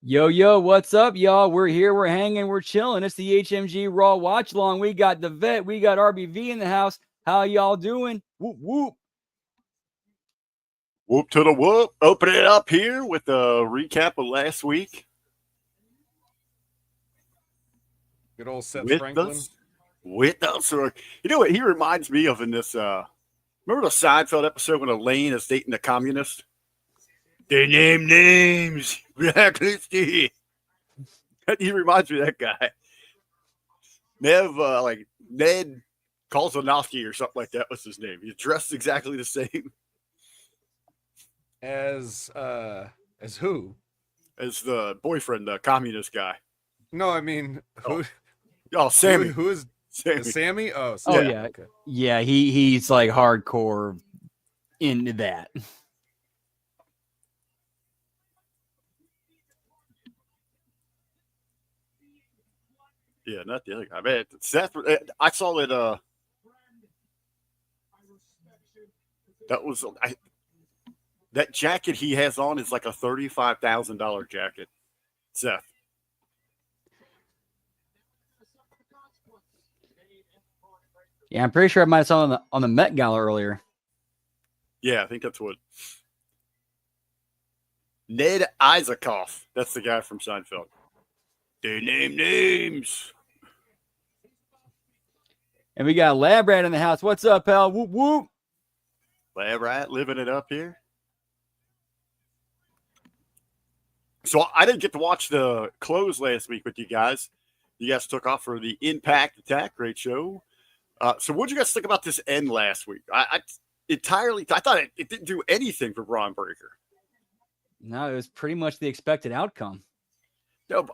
Yo, what's up, y'all? We're here, we're hanging, we're chilling. It's the HMG Raw Watch Long. We got the vet, we got RBV in the house. How y'all doing? Whoop, whoop. Whoop to the whoop. Open it up here with a recap of last week. Good old Seth with Franklin. us. With us. Or, you know what he reminds me of in this, remember the Seinfeld episode when Elaine is dating a communist? They name names. Blacklisted. He reminds me of that guy. Ned Kozlowski or something like that was his name. He's dressed exactly the same. As who? As the boyfriend, the communist guy. No, I mean who? Oh, Sammy. Who is Sammy? Sammy? Oh, Oh Sammy. yeah. Okay. Yeah, he's like hardcore into that. Yeah, not the other guy. Man, Seth, I saw that. That was that jacket he has on is like a $35,000 jacket. Seth. Yeah, I'm pretty sure I might have saw it on the Met Gala earlier. Yeah, I think that's what. Ned Isakoff. That's the guy from Seinfeld. They name names. And we got Lab Rat in the house. What's up, pal? Whoop, whoop. Lab Rat living it up here. So I didn't get to watch the close last week with you guys. You guys took off for the Impact Attack. Great show. So what did you guys think about this end last week? I thought it didn't do anything for Braun Breaker. No, it was pretty much the expected outcome. No,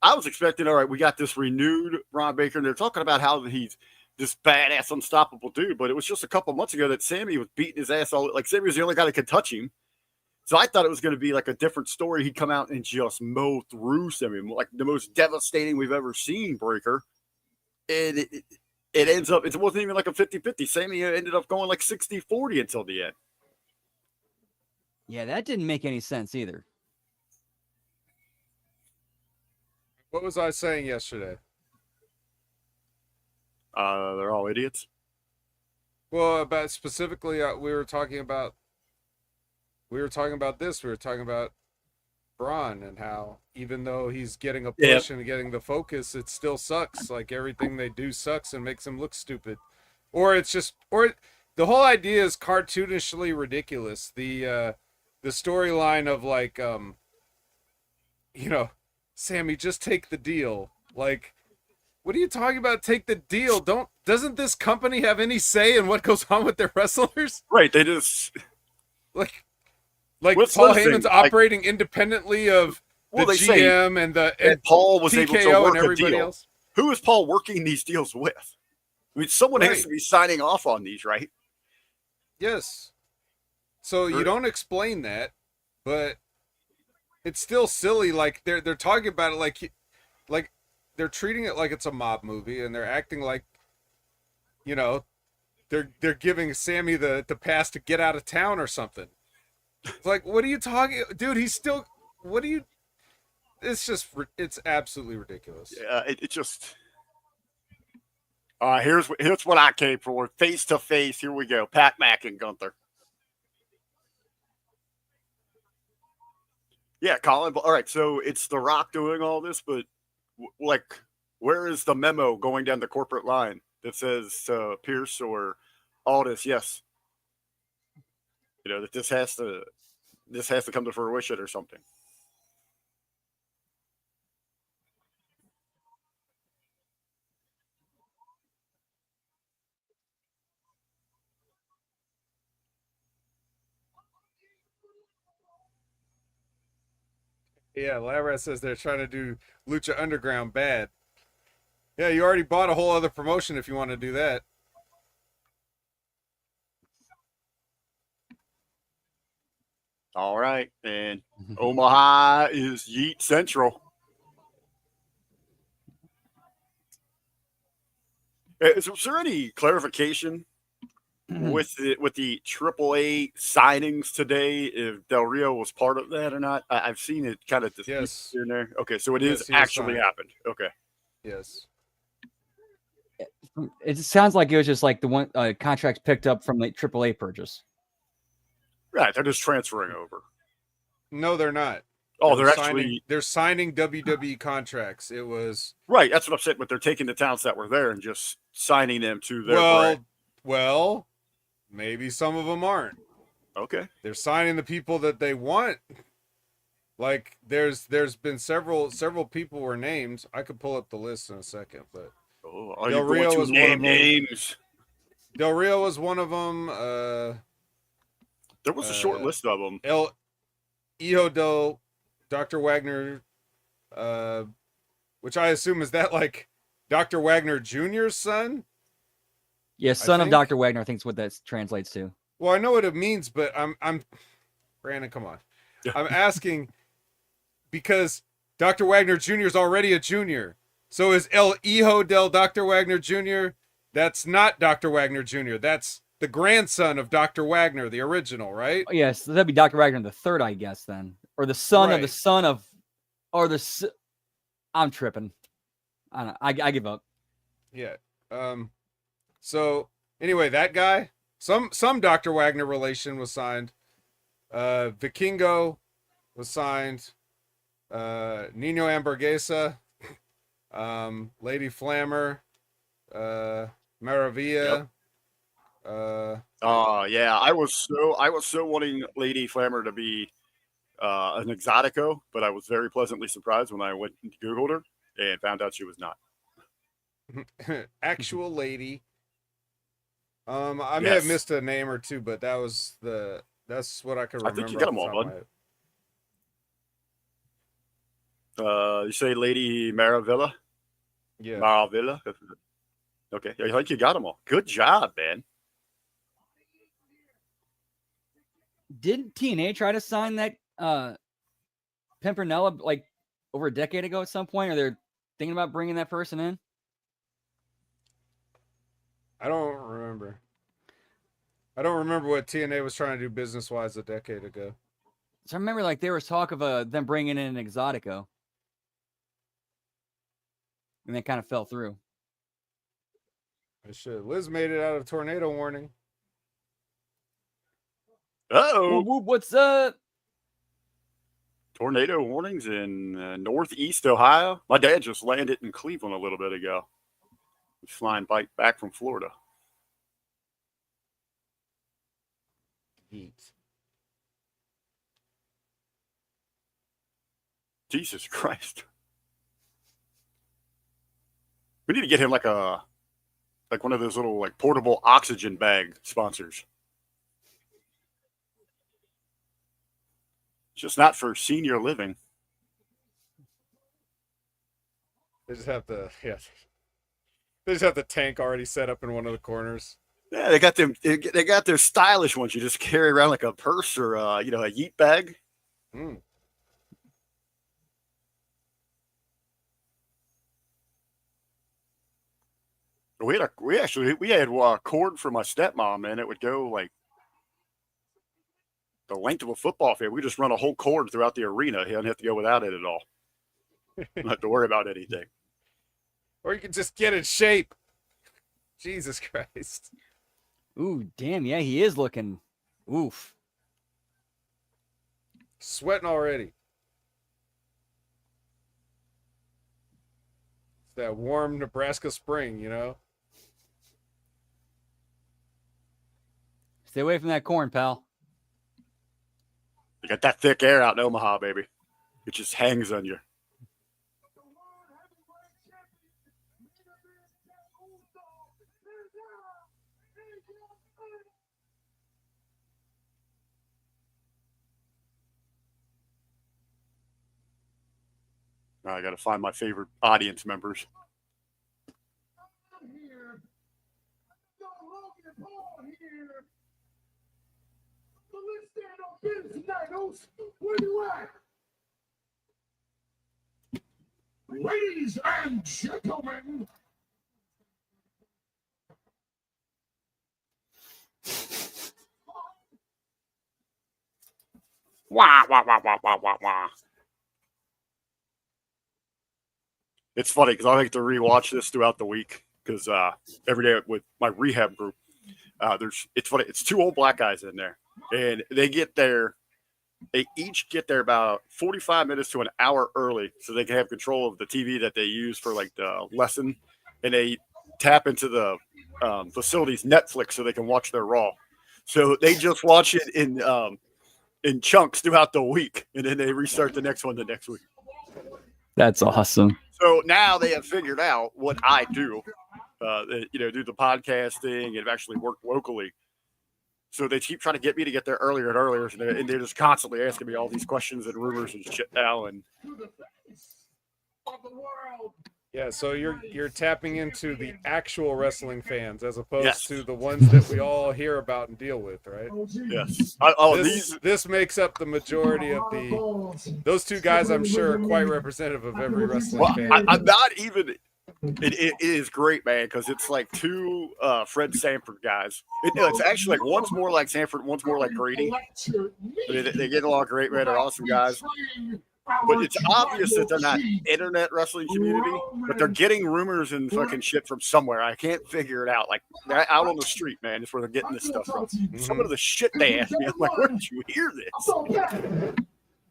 I was expecting, all right, we got this renewed Braun Breaker, and they're talking about how he's this badass, unstoppable dude, but it was just a couple months ago that Sammy was beating his ass all, like Sammy was the only guy that could touch him. So I thought it was going to be like a different story. He'd come out and just mow through Sammy, like the most devastating we've ever seen Breaker. And it ends up, it wasn't even like a 50-50. Sammy ended up going like 60-40 until the end. Yeah, that didn't make any sense either. What was I saying yesterday? They're all idiots. Well, about specifically, we were talking about this. We were talking about Braun and how even though he's getting a push and getting the focus, it still sucks. Like everything they do sucks and makes him look stupid, the whole idea is cartoonishly ridiculous. The storyline of like Sammy, just take the deal. Like, what are you talking about? Take the deal. Doesn't this company have any say in what goes on with their wrestlers? Right. They just like Paul Heyman's operating independently of the GM and Paul was TKO able to work and everybody a deal. else. Who is Paul working these deals with? I mean, someone has to be signing off on these, right? Yes. So you don't explain that, but it's still silly. Like they're talking about it like they're treating it like it's a mob movie, and they're acting like, they're giving Sammy the pass to get out of town or something. It's like, what are you talking, dude? He's still. What do you? It's absolutely ridiculous. Yeah, it just. Here's what I came for. Face to face. Here we go. Pat Mack and Gunther. Yeah, Colin. All right, so it's The Rock doing all this, but where is the memo going down the corporate line that says Pierce or Aldis? Yes, that this has to come to fruition or something. Yeah, Labrat says they're trying to do Lucha Underground bad. Yeah, you already bought a whole other promotion if you want to do that. All right, and Omaha is Yeet Central. Is there any clarification with the AAA signings today, if Del Rio was part of that or not. I've seen it kind of Yes. here and there. Okay, so it Yes, is he was actually signed. happened. Okay. Yes. It sounds like it was just like the one contracts picked up from the AAA purchase. Right, they're just transferring over. No, they're not. Oh, they're signing WWE contracts. It was right. That's what I'm saying. But they're taking the talents that were there and just signing them to their brand. Well, maybe some of them aren't. Okay. They're signing the people that they want. Like there's been several people were named. I could pull up the list in a second, but Del Rio was one of them. Names. Del Rio was one of them. There was a short list of them. El Hijo del Dr. Wagner, which I assume is that like Dr. Wagner Jr.'s son? Yeah, son of Dr. Wagner, I think is what that translates to. Well, I know what it means, but I'm Brandon, come on. I'm asking because Dr. Wagner Jr. is already a junior. So is El Hijo del Dr. Wagner Jr.? That's not Dr. Wagner Jr. That's the grandson of Dr. Wagner, the original, right? Oh, yes, that'd be Dr. Wagner the third, I guess, then. Or the son of the son of, or the, I'm tripping. I don't know. I give up. Yeah. So anyway, that guy, some Dr. Wagner relation was signed. Vikingo was signed. Nino Hamburguesa, Lady Flammer, Maravilla. Yep. Yeah, I was so wanting Lady Flammer to be an Exotico, but I was very pleasantly surprised when I went and Googled her and found out she was not. Actual lady. I may have missed a name or two, but that's what I could remember. I think you got them all, bud. You say Lady Maravilla? Yeah. Maravilla? Okay, I think you got them all. Good job, man. Didn't TNA try to sign that Pimpernella like over a decade ago at some point? Or they're thinking about bringing that person in? I don't remember. I don't remember what TNA was trying to do business-wise a decade ago. So I remember like there was talk of them bringing in an Exotico. And they kind of fell through. I should. Liz made it out of tornado warning. Uh-oh. What's up? Tornado warnings in northeast Ohio. My dad just landed in Cleveland a little bit ago. He's flying back from Florida. Heat. Jesus Christ. We need to get him like one of those little like portable oxygen bag sponsors. It's just not for senior living. They just have the They just have the tank already set up in one of the corners. Yeah, they got them. They got their stylish ones. You just carry around like a purse or a yeet bag. Mm. We had cord for my stepmom, and it would go like the length of a football field. We just run a whole cord throughout the arena. He doesn't have to go without it at all. Don't have to worry about anything. Or you can just get in shape. Jesus Christ. Ooh, damn. Yeah, he is looking. Oof. Sweating already. It's that warm Nebraska spring, you know? Stay away from that corn, pal. You got that thick air out in Omaha, baby. It just hangs on you. I got to find my favorite audience members. Where you at? Ladies and gentlemen. Wah, wah, wah, wah, wah, wah, wah. It's funny because I like to rewatch this throughout the week because every day with my rehab group, it's funny. It's two old black guys in there, and they get there. They each get there about 45 minutes to an hour early so they can have control of the TV that they use for like the lesson, and they tap into the facility's Netflix so they can watch their Raw. So they just watch it in chunks throughout the week, and then they restart the next one the next week. That's awesome. So now they have figured out what I do, do the podcasting and actually work locally. So they keep trying to get me to get there earlier and earlier, and they're just constantly asking me all these questions and rumors and shit now. And yeah, so you're tapping into the actual wrestling fans as opposed to the ones that we all hear about and deal with, right? Yes. This makes up the majority of those two guys. I'm sure are quite representative of every wrestling fan. I'm not even. It is great, man, because it's like two Fred Sanford guys. It's actually like one's more like Sanford, one's more like Grady. They get along great, man. They're awesome guys. But it's obvious that they're not internet wrestling community, but they're getting rumors and fucking shit from somewhere. I can't figure it out. Like they're out on the street, man, is where they're getting this stuff from. Mm-hmm. Some of the shit they ask me, I'm like, where did you hear this?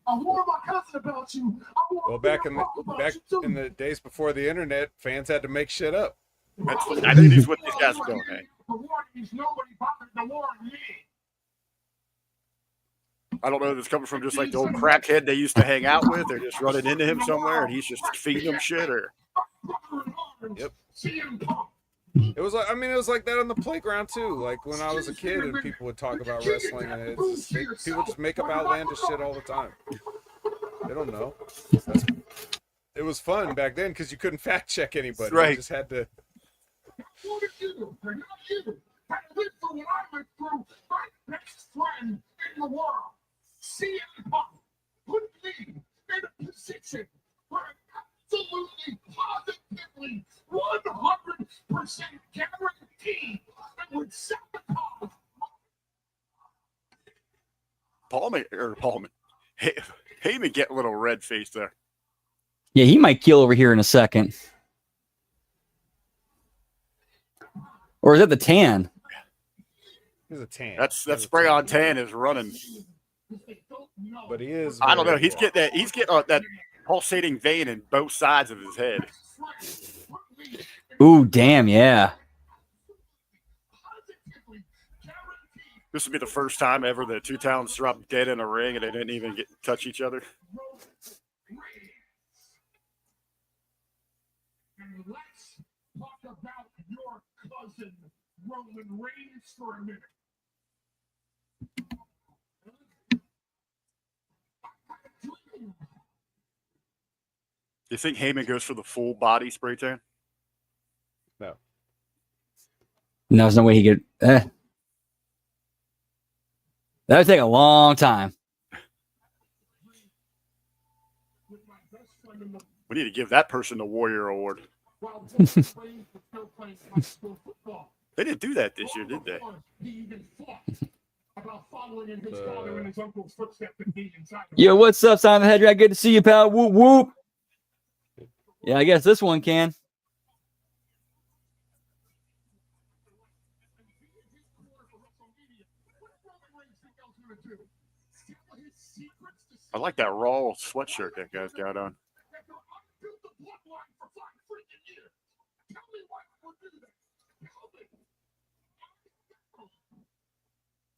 I warned my cousin about you. Well, back in the days before the internet, fans had to make shit up. I think that's what these guys are doing, man. I don't know if it's coming from just like the old crackhead they used to hang out with. They're just running into him somewhere, and he's just feeding them shit. Or yep. It was like that on the playground too. Like when I was a kid, and people would talk about wrestling, and people just make up outlandish shit all the time. They don't know. It was fun back then because you couldn't fact check anybody. Right. You just had to. Put me in a position where absolutely, positively, 100% guaranteed that would sabotage Paulman. Heyman get a little red face there. Yeah, he might keel over here in a second. Or is that the tan? He's a tan. That spray on tan is running. But he is. I don't know. He's getting that pulsating vein in both sides of his head. Ooh, damn, yeah. This would be the first time ever that two talents dropped dead in a ring and they didn't even touch each other. And let's talk about your cousin, Roman Reigns, for a minute. Do you think Heyman goes for the full body spray tan? No. No, there's no way he could. That would take a long time. We need to give that person the Warrior Award. They didn't do that this year, did they? Yo, what's up, Simon Hedrick? Good to see you, pal. Whoop, whoop. Yeah, I guess this one can. I like that Raw sweatshirt that guy's got on.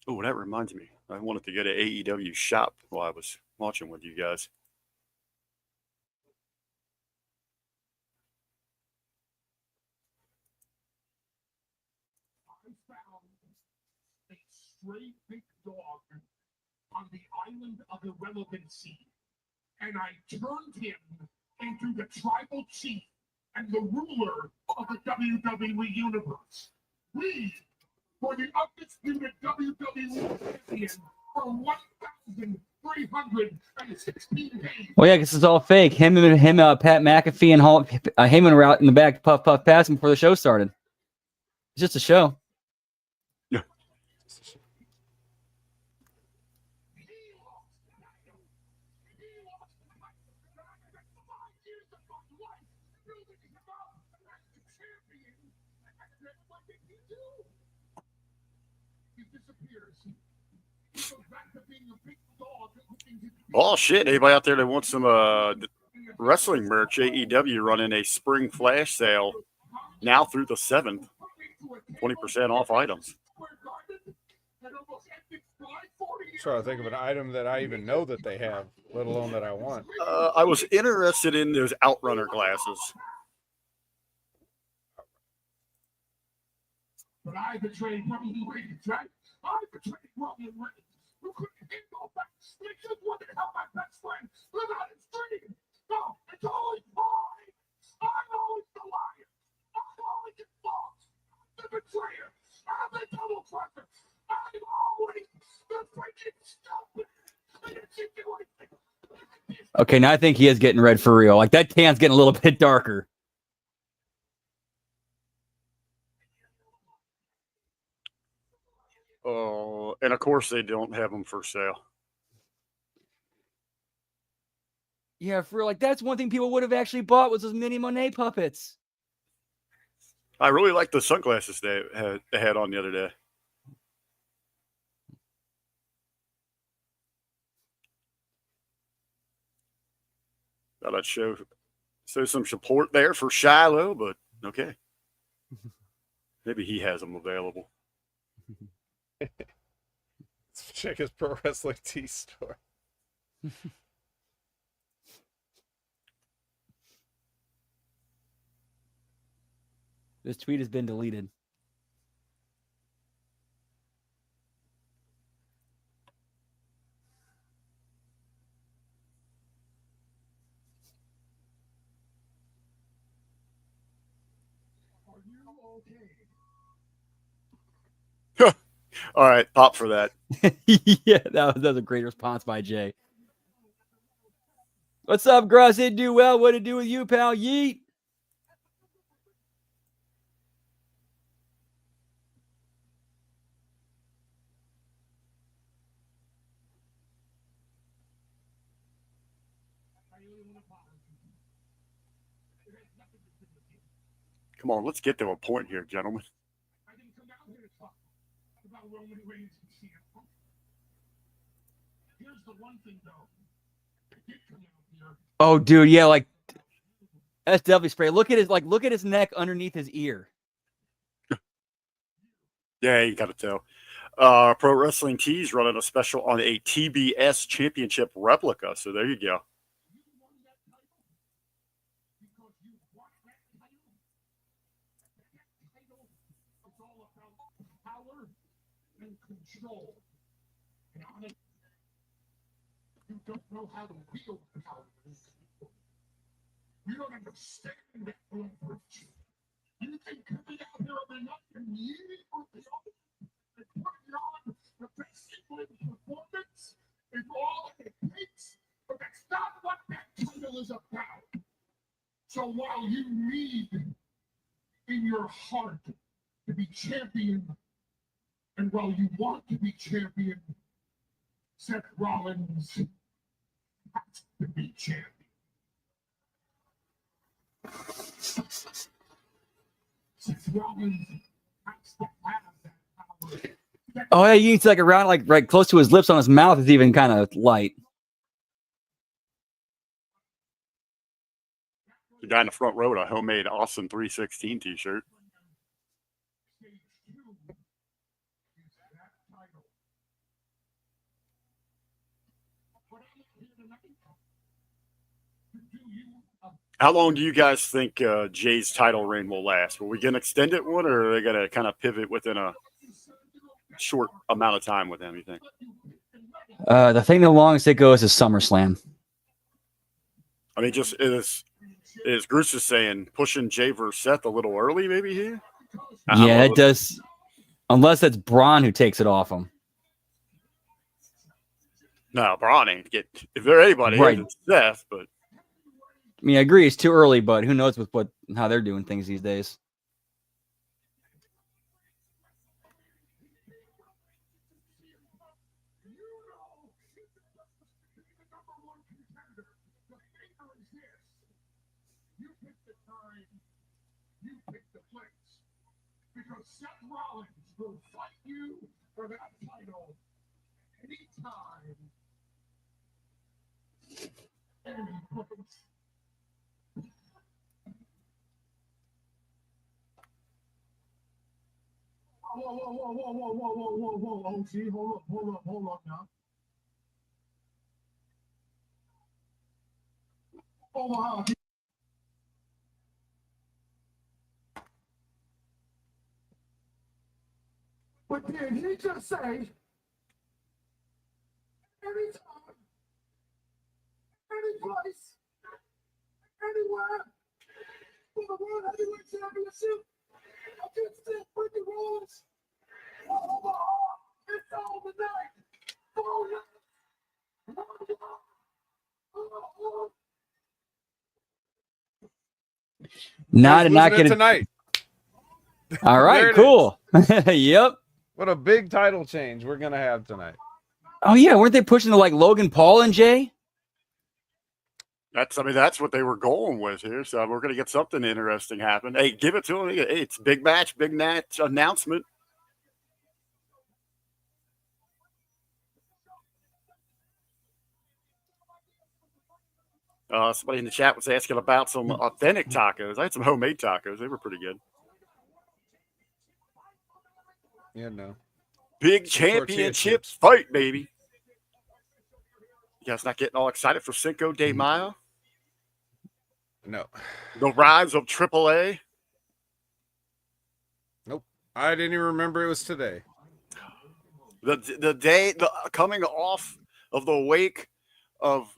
Oh, that reminds me. I wanted to go to AEW shop while I was watching with you guys. I found a stray big dog on the island of irrelevancy, and I turned him into the tribal chief and the ruler of the WWE Universe. We were the undisputed WWE champion for 1,316 days. Well, yeah, because it's all fake. Him, Pat McAfee, and Heyman were out in the back, puff, passing before the show started. It's just a show. Yeah. Oh shit! Anybody out there that wants some wrestling merch? AEW running a spring flash sale now through the 7th. 20% off items. Trying to think of an item that I even know that they have, let alone that I want. I was interested in those Outrunner glasses. But I betrayed Roman Reigns, right? I betrayed Roman Reigns. Who couldn't handle that? They just wanted to help my best friend without his dream. No, it's always mine. I'm always the liar. I'm always at fault. The betrayer. I'm the double crusher. I'm always the freaking stupid. Okay, now I think he is getting red for real. Like, that tan's getting a little bit darker. Oh, and of course they don't have them for sale. Yeah, for real. Like, that's one thing people would have actually bought was those mini Monet puppets. I really like the sunglasses they had on the other day. Thought I'd show some support there for Shiloh, but okay. Maybe he has them available. Let's check his Pro Wrestling Tee store. This tweet has been deleted. All right, pop for that. Yeah, that was a great response by Jay. What's up, Gruss? It do well. What it do with you, pal? Yeet. Come on, let's get to a point here, gentlemen. I didn't come down here to talk about Roman Reigns and CM Punk. Here's the one thing, though. I did come out here. Oh, dude, yeah, like that's definitely spray. Look at his neck underneath his ear. Yeah, you got to tell. Pro Wrestling Tees running a special on a TBS Championship replica. So there you go. Control. And honestly, you don't know how to wield power. You don't understand that leverage. You think coming out here every night and yeeting or the other and putting on the best England performance is all it takes, but that's not what that title is about. So while you need in your heart to be champion, and while you want to be champion, Seth Rollins has to be champion. Seth Rollins has to have that power. Oh, yeah, you need to like around like right close to his lips on his mouth is even kind of light. The guy in the front row with a homemade Austin 316 t-shirt. How long do you guys think Jay's title reign will last? Will we get an extended one, or are they going to kind of pivot within a short amount of time with him, you think? The thing the longest it goes is SummerSlam. I mean, just is Bruce is saying pushing Jay versus Seth a little early, maybe here? Yeah, it does. Unless it's Braun who takes it off him. No, Braun ain't get. If there anybody, right. It's Seth, but. I mean, I agree it's too early, but who knows with how they're doing things these days. Because Seth Rollins will fight you for that title anytime. Any place. Whoa. See, hold up now. Hold on. But did he just say, anytime, any place, anywhere, for the World Heavyweight Championship against this Ricky Rollins? It's all tonight. Not Losing it gonna. tonight. All There right, it cool. Yep. What a big title change we're gonna have tonight. Oh yeah, weren't they pushing to like Logan Paul and Jay? That's what they were going with here. So we're going to get something interesting happen. Hey, give it to them. Hey, it's big match announcement. Somebody in the chat was asking about some authentic tacos. I had some homemade tacos. They were pretty good. Yeah, no. Big championship fight, baby. You guys not getting all excited for Cinco de Mayo? No. The rise of AAA? Nope. I didn't even remember it was today. The day, coming off of the wake of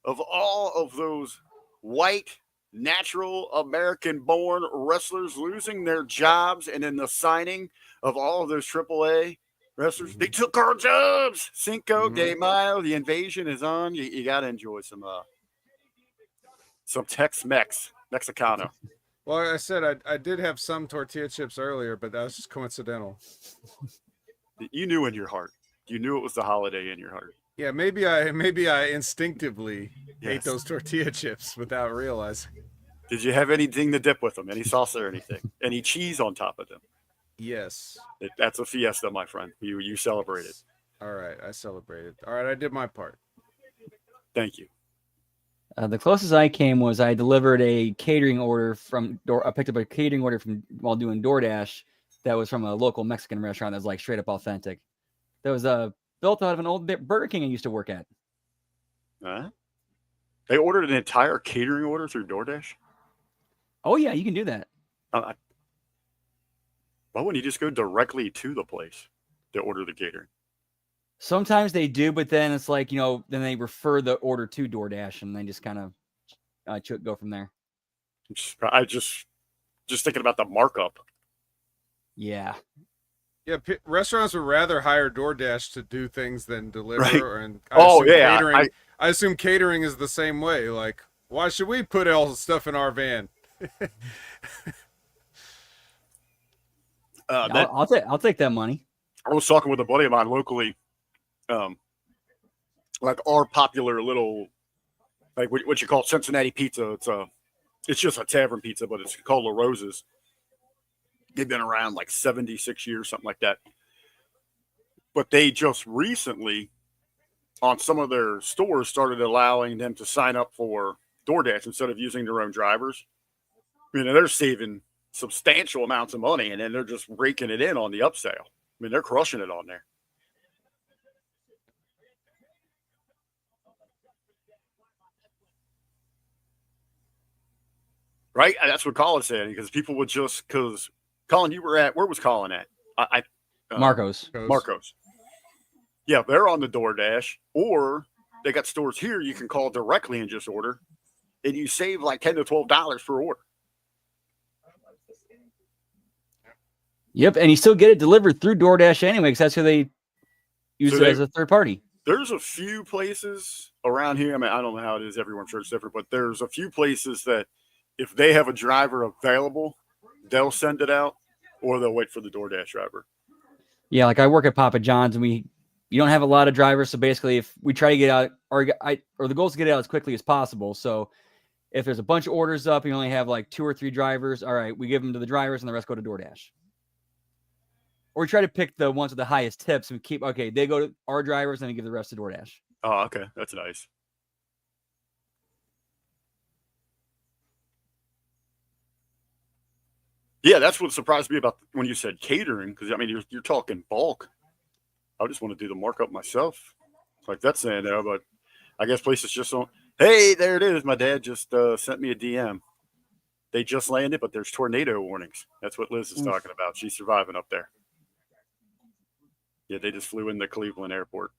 all of those white, natural American-born wrestlers losing their jobs, and in the signing of all of those AAA wrestlers, they took our jobs. Cinco de Mayo, the invasion is on. You got to enjoy some Tex-Mex, Mexicano. Well, like I said, I did have some tortilla chips earlier, but that was just coincidental. You knew in your heart. You knew it was the holiday in your heart. Yeah, maybe I instinctively ate Yes. those tortilla chips without realizing. Did you have anything to dip with them? Any salsa or anything? Any cheese on top of them? Yes. That's a fiesta, my friend. You celebrated. All right, I celebrated. All right, I did my part. Thank you. The closest I came was I delivered a catering order I picked up a catering order while doing DoorDash that was from a local Mexican restaurant that's like straight up authentic. That was built out of an old Burger King I used to work at. They ordered an entire catering order through DoorDash? Oh, yeah, you can do that. Why wouldn't you just go directly to the place to order the catering? Sometimes they do, but then it's like, then they refer the order to DoorDash and they just kind of go from there. I just thinking about the markup. Yeah. Yeah, restaurants would rather hire DoorDash to do things than deliver. Right. And Catering, I assume catering is the same way. Like, why should we put all the stuff in our van? I'll take that money. I was talking with a buddy of mine locally, like our popular little, like what you call Cincinnati pizza. It's just a tavern pizza, but it's called La Rosa's. They've been around like 76 years, something like that. But they just recently, on some of their stores, started allowing them to sign up for DoorDash instead of using their own drivers. I mean, they're saving substantial amounts of money, and then they're just raking it in on the upsell. I mean, they're crushing it on there. Right? That's what Colin said, because people would because Colin, you were where was Colin at? Marcos. Marcos. Yeah, they're on the DoorDash, or they got stores here you can call directly and just order, and you save like $10 to $12 per order. Yep, and you still get it delivered through DoorDash anyway, because that's who they use as a third party. There's a few places around here. I mean, I don't know how it is. Everyone's sure it's different, but there's a few places that if they have a driver available, they'll send it out, or they'll wait for the DoorDash driver. Yeah, like I work at Papa John's, and you don't have a lot of drivers, so basically, if we try to get out, or the goal is to get out as quickly as possible. So if there's a bunch of orders up, you only have like 2 or 3 drivers. All right, we give them to the drivers, and the rest go to DoorDash. or we try to pick the ones with the highest tips and keep. Okay, they go to our drivers and then give the rest to DoorDash. Oh, okay, that's nice. Yeah, that's what surprised me about when you said catering, because I mean you're talking bulk. I just want to do the markup myself. Like that's saying there, but I guess places just don't. Hey, there it is. My dad just sent me a DM. They just landed, but there's tornado warnings. That's what Liz is talking about. She's surviving up there. Yeah, they just flew into Cleveland Airport.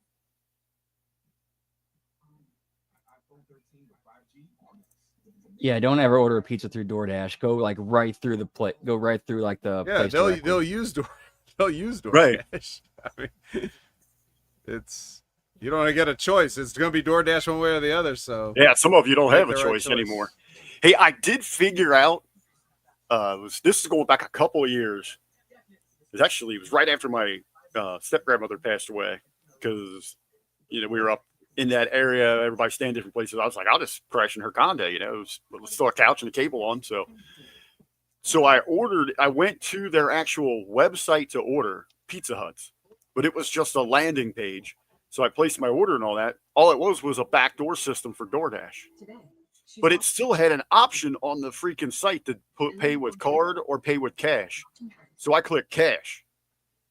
Yeah, don't ever order a pizza through DoorDash. Go like right through the plate. Go right through like the place they'll directly. use DoorDash. Right. I mean, it's you don't get a choice. It's going to be DoorDash one way or the other. So yeah, some of you don't have a the right choice anymore. Hey, I did figure out. This is going back a couple of years. It was right after my step grandmother passed away, because we were up in that area. Everybody staying in different places. I was like, I'll just crash in her condo. It was still a couch and a cable on. So I went to their actual website to order Pizza Huts, but it was just a landing page. So I placed my order and all that. All it was a backdoor system for DoorDash. But it still had an option on the freaking site to pay with card or pay with cash. So I clicked cash.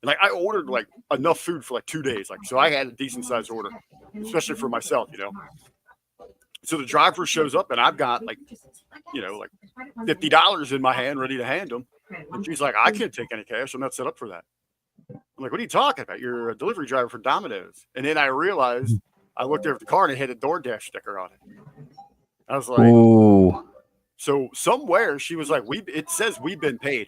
And I ordered enough food for 2 days. So I had a decent sized order, especially for myself, So the driver shows up and I've got $50 in my hand ready to hand them. And she's like, I can't take any cash. I'm not set up for that. I'm like, what are you talking about? You're a delivery driver for Domino's. And then I realized I looked there at the car and it had a DoorDash sticker on it. I was like, ooh. So somewhere she was like, it says we've been paid.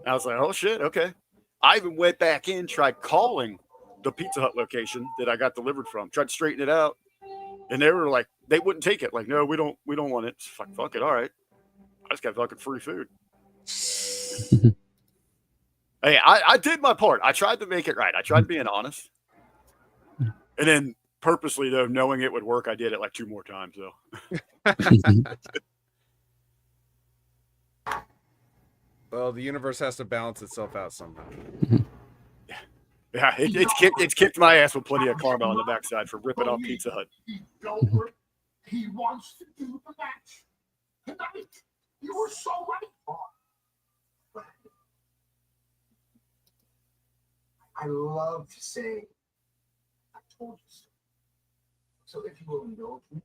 I was like, oh shit, okay. I even went back in, tried calling the Pizza Hut location that I got delivered from, tried to straighten it out, and they were like, they wouldn't take it. Like, no, we don't want it. Fuck it, all right. I just got fucking free food. Hey, I did my part. I tried to make it right. I tried being honest, and then purposely though, knowing it would work, I did it 2 more times though. Well, the universe has to balance itself out somehow. Yeah, it's kicked my ass with plenty of karma on the backside for ripping off Pizza Hut. He wants to do the match tonight. You were so ready for it. I love to say, I told you so. So if you will indulge me.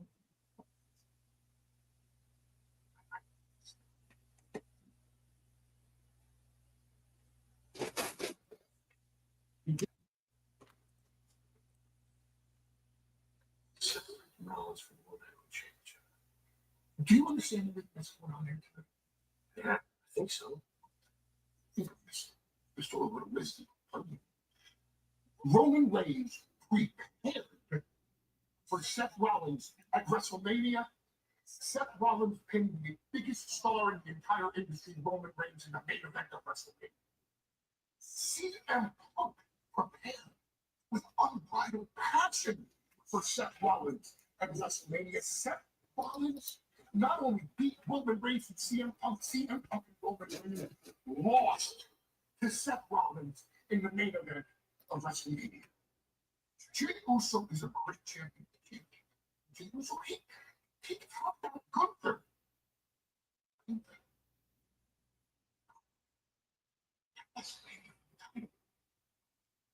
Knowledge from what I would change. Do you understand everything that's going on here today? Yeah, I think so. The story would have missed it. Roman Reigns prepared for Seth Rollins at WrestleMania. Seth Rollins pinned the biggest star in the entire industry, Roman Reigns, in the main event of WrestleMania. CM Punk prepared with unbridled passion for Seth Rollins at WrestleMania. Seth Rollins not only beat Roman Reigns and CM Punk and Roman Reigns lost to Seth Rollins in the main event of WrestleMania. Jey Uso is a great champion. Jey Uso, he talked about Gunther.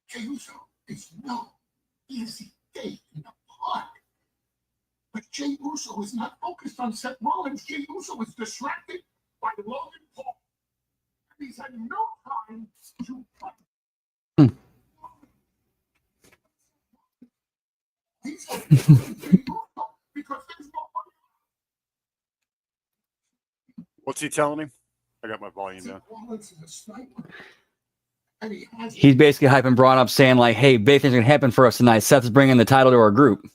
Jey Uso is known. He is the day in the pot. But Jey Uso is not focused on Seth Rollins. Jey Uso is distracted by Logan Paul. He's had no time to fight. He's because there's no money. What's he telling him? I got my volume down. Rollins is a sniper. And He's basically hyping Braun up, saying hey, big things are gonna happen for us tonight. Seth is bringing the title to our group.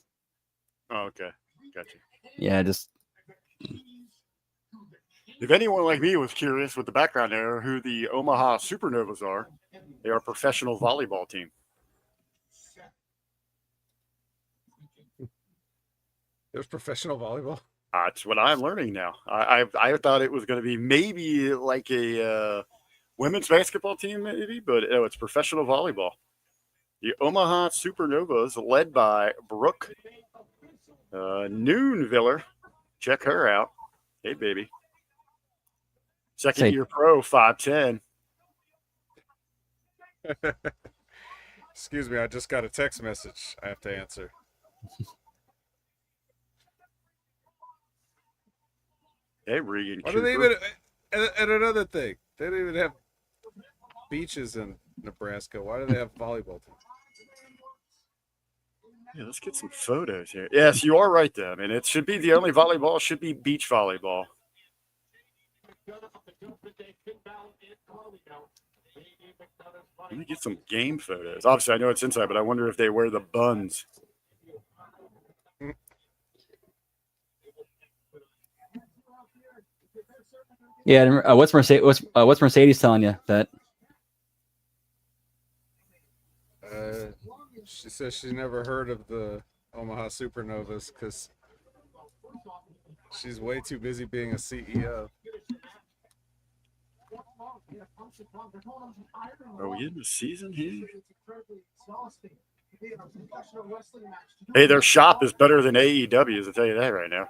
Oh, okay, gotcha. Yeah, just. If anyone like me was curious with the background there, who the Omaha Supernovas are, they are a professional volleyball team. There's professional volleyball. That's what I'm learning now. I thought it was going to be maybe like a women's basketball team, maybe, but it's professional volleyball. The Omaha Supernovas, led by Brooke Noonviller. Check her out. Hey, baby. Second-year pro, 5'10". Excuse me, I just got a text message I have to answer. Hey, Regan. Why do they even? And another thing, they don't even have beaches in Nebraska. Why do they have volleyball teams? Yeah, let's get some photos here. Yes, you are right, though. I mean, it should be the only volleyball should be beach volleyball. Let me get some game photos. Obviously, I know it's inside, but I wonder if they wear the buns. Yeah, what's Mercedes telling you that? She says she's never heard of the Omaha Supernovas because she's way too busy being a CEO. Are we in the season here? Hey, their shop is better than AEW's, I'll tell you that right now.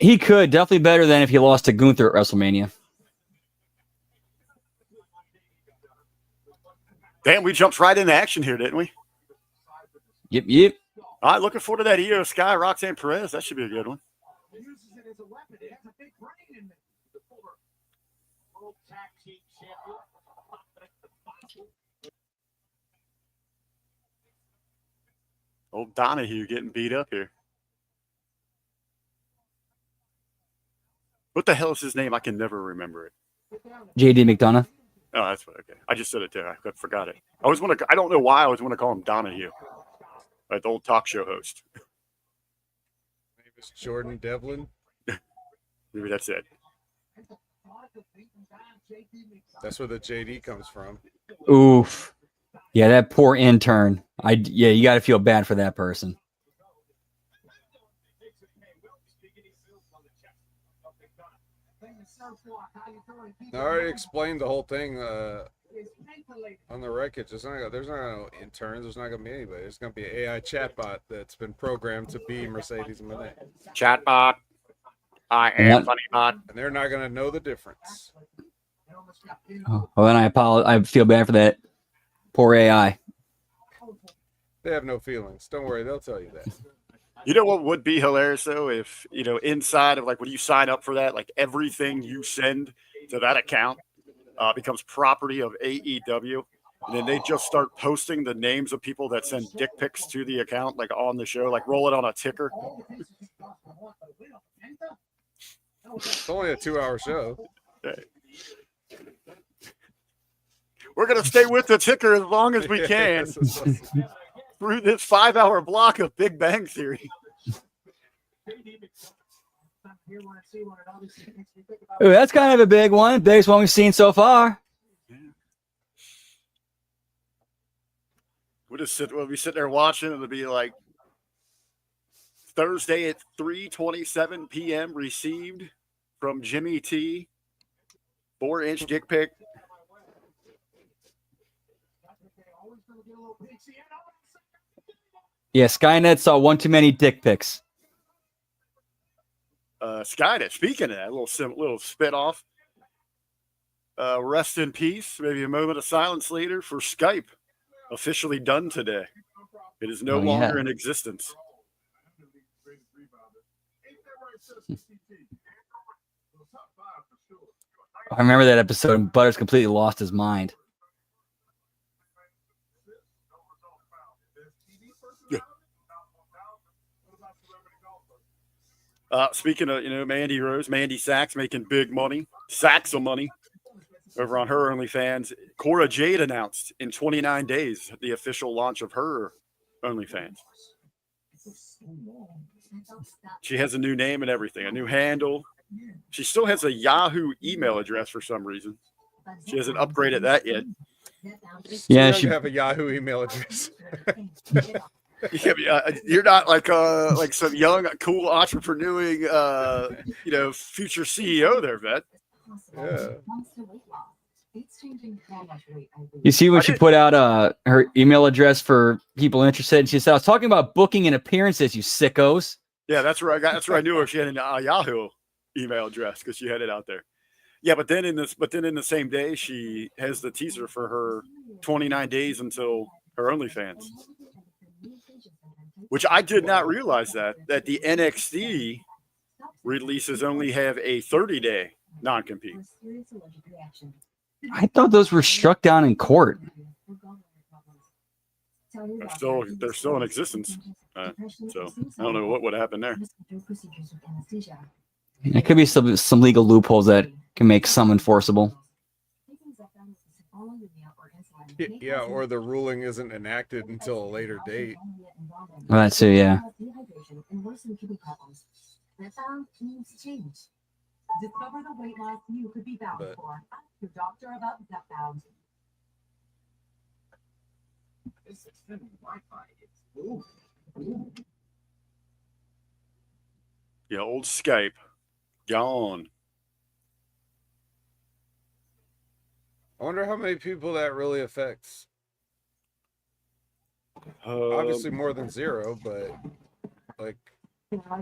He could definitely better than if he lost to Gunther at WrestleMania. Damn, we jumped right into action here, didn't we? Yep. All right, looking forward to that Io Sky Roxanne Perez. That should be a good one. Old Donahue getting beat up here. What the hell is his name? I can never remember it. JD McDonough. Oh, that's what. Okay, I just said it too. I forgot it. I don't know why I always want to call him Donahue, like the old talk show host. Name is Jordan Devlin. Maybe that's it. That's where the JD comes from. Oof. Yeah, that poor intern. You got to feel bad for that person. I already explained the whole thing on the wreckage. There's not no interns. There's not going to be anybody. There's going to be an AI chatbot that's been programmed to be Mercedes Moné. Chatbot. I am funny bot. And they're not going to know the difference. Oh, well, then I apologize. I feel bad for that poor AI. They have no feelings. Don't worry. They'll tell you that. You know what would be hilarious, though, if, inside of, like, when you sign up for that, like, everything you send to that account becomes property of AEW, and then they just start posting the names of people that send dick pics to the account, like, on the show, like, roll it on a ticker. It's only a 2-hour show. We're going to stay with the ticker as long as we can. Through this 5-hour block of Big Bang Theory. Ooh, that's kind of a big one. Biggest one we've seen so far. Yeah. We'll be sitting there watching. It'll be like Thursday at 3:27 p.m. received from Jimmy T. 4-inch dick pic. Yeah, Skynet saw one too many dick pics. Skynet, speaking of that, little spit off. Rest in peace. Maybe a moment of silence later for Skype. Officially done today. It is no longer in existence. I remember that episode and Butters completely lost his mind. Speaking of, Mandy Sachs making big money, sacks of money over on her OnlyFans. Cora Jade announced in 29 days the official launch of her OnlyFans. She has a new name and everything, a new handle. She still has a Yahoo email address for some reason. She hasn't upgraded that yet. Yeah, she have a Yahoo email address. You're not like some young, cool entrepreneuring, future CEO there, vet. Yeah. You see when she put out her email address for people interested, and she said, "I was talking about booking and appearances, you sickos." Yeah, that's where I knew her. She had a Yahoo email address because she had it out there. Yeah, but then in the same day, she has the teaser for her 29 days until her OnlyFans, which I did not realize that the NXT releases only have a 30-day non-compete. I thought those were struck down in court. They're still in existence. So I don't know what would happen there. There could be some legal loopholes that can make some enforceable. Yeah, or the ruling isn't enacted until a later date. Well, that's it, yeah. Discover the weight loss you could be bound for. Ask your doctor about Zepbound. This is Wi-Fi. Yeah, old Skype gone. I wonder how many people that really affects. Obviously more than zero, but like, I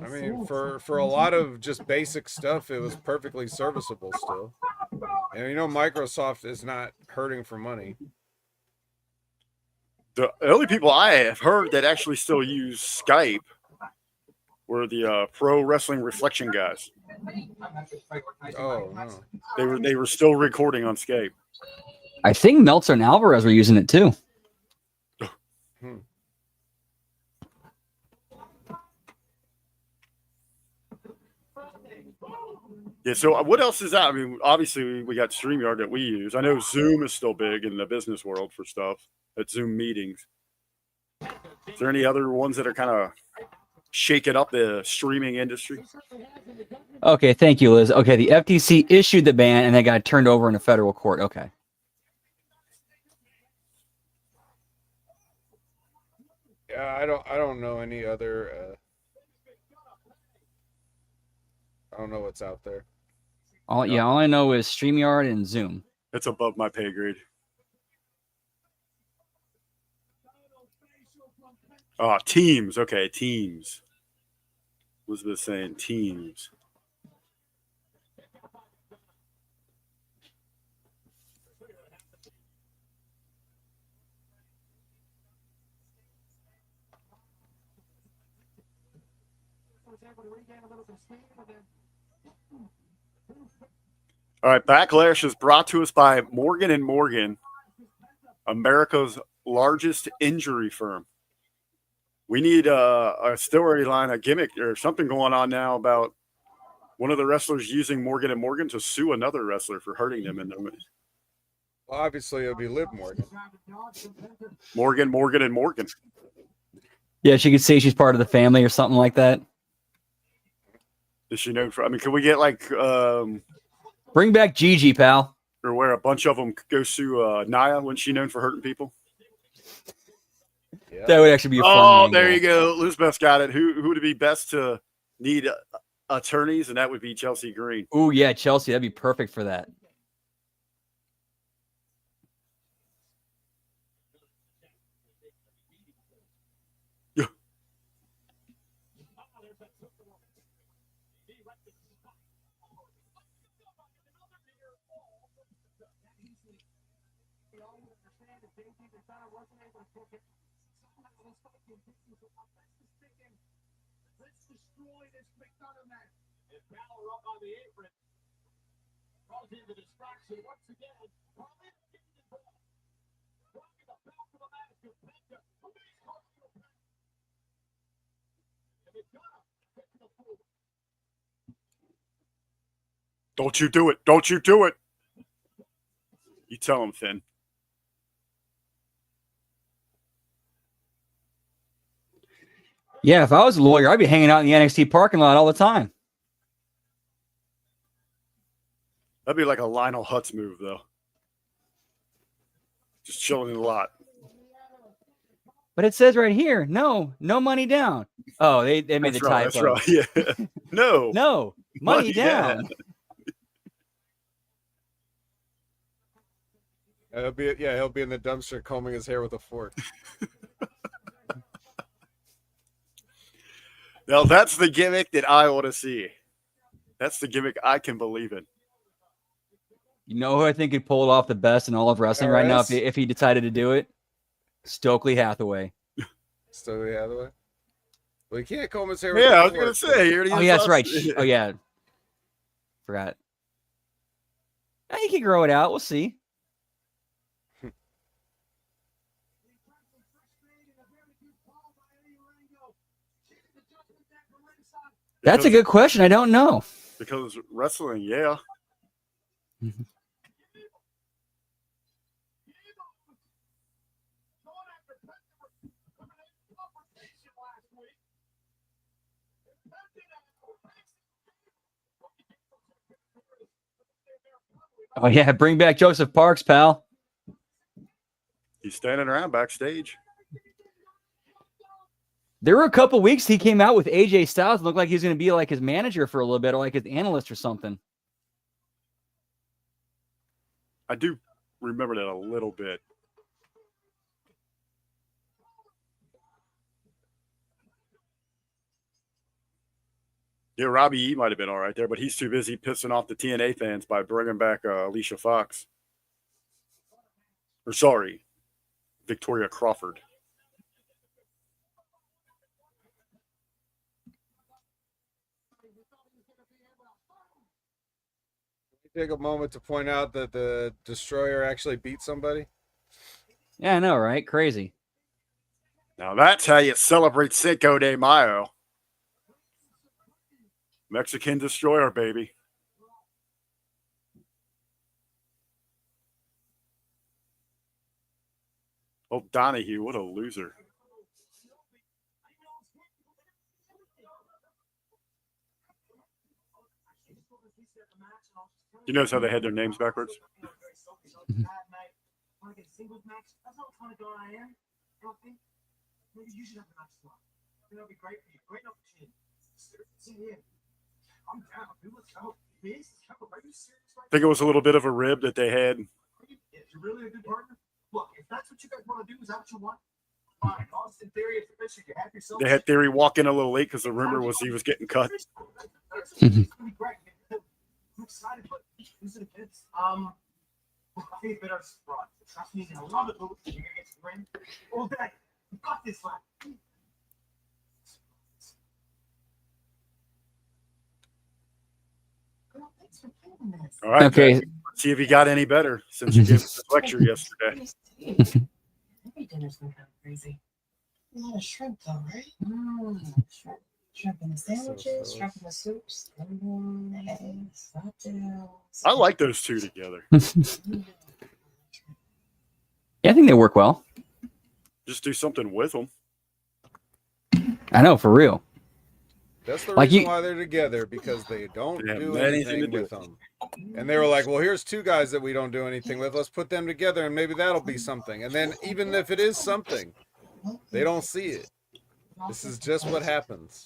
mean, for a lot of just basic stuff, it was perfectly serviceable still. And Microsoft is not hurting for money. The only people I have heard that actually still use Skype were the Pro Wrestling Reflection guys. Oh no. They were still recording on Skype. I think Meltzer and Alvarez were using it too. Yeah, so what else is that? I mean, obviously we got StreamYard that we use. I know Zoom is still big in the business world for stuff at Zoom meetings. Is there any other ones that are kind of shaking up the streaming industry? Okay, thank you, Liz. Okay, the FTC issued the ban and they got turned over in a federal court. Okay. Yeah, I don't know any other. I don't know what's out there. All I know is StreamYard and Zoom. That's above my pay grade. Oh, Teams. Okay, Teams. Elizabeth saying Teams. All right, Backlash is brought to us by Morgan & Morgan, America's largest injury firm. We need a storyline, a gimmick, or something going on now about one of the wrestlers using Morgan & Morgan to sue another wrestler for hurting them. Well, obviously, it'll be Liv Morgan. Morgan & Morgan. Yeah, she could say she's part of the family or something like that. Is she known for? I mean, can we get like bring back Gigi, pal, or where a bunch of them go sue Nia when she's known for hurting people? Yeah. That would actually be a fun angle. There you go. Elizabeth's got it. Who would it be best to need attorneys? And that would be Chelsea Green. Oh yeah, Chelsea. That'd be perfect for that. Let's destroy this McDonough match. And Balor up on the apron. Causing the distraction once again. Talking the back of the match to Penta. And McDonough taking the forward. Don't you do it. Don't you do it. You tell him, Finn. Yeah, if I was a lawyer, I'd be hanging out in the NXT parking lot all the time. That'd be like a Lionel Hutz move, though. Just chilling in the lot. But it says right here, no money down. Oh, they made That's the right. typo. That's right. Yeah. No. No, money down. He'll be in the dumpster combing his hair with a fork. Now that's the gimmick that I want to see. That's the gimmick I can believe in. You know who I think could pull it off the best in all of wrestling right now if he decided to do it? Stokely Hathaway. Stokely Hathaway? Well, he can't comb his hair. Yeah, I was going to say. Oh, yeah, that's right. Oh, yeah. Forgot. He can grow it out. We'll see. That's a good question. I don't know. Because wrestling, yeah. Oh, yeah. Bring back Joseph Parks, pal. He's standing around backstage. There were a couple weeks he came out with AJ Styles and looked like he was going to be like his manager for a little bit or like his analyst or something. I do remember that a little bit. Yeah, Robbie E might have been all right there, but he's too busy pissing off the TNA fans by bringing back Alicia Fox. Or sorry, Victoria Crawford. Take a moment to point out that the Destroyer actually beat somebody. Yeah, I know, right? Crazy. Now that's how you celebrate Cinco de Mayo. Mexican Destroyer, baby. Oh, Donahue, what a loser. You notice how they had their names backwards? I think it was a little bit of a rib that they had. You're really a good partner. Look, if that's what you guys want to do, is that what you want? Fine. Austin Theory, it's official. You have yourself. They had Theory walk in a little late because the rumor was he was getting cut. I'm excited, but who's the kids? I think it's better surprise. Trust me, I love it. You're gonna get some rain all day. You got this, lad. All right. Okay. Let's see if he got any better since you gave us this lecture yesterday. Every dinner's been kind of crazy. A lot of shrimp, though, right? Shrimp. Shrimp in the sandwiches, shrimp in the soups, eggs, cocktails. I like those two together. Yeah, I think they work well. Just do something with them. I know, for real. That's the Like reason why they're together, because they don't They have do anything to anything do with them. And they were like, well, here's two guys that we don't do anything with. Let's put them together and maybe that'll be something. And then even if it is something, they don't see it. This is just what happens.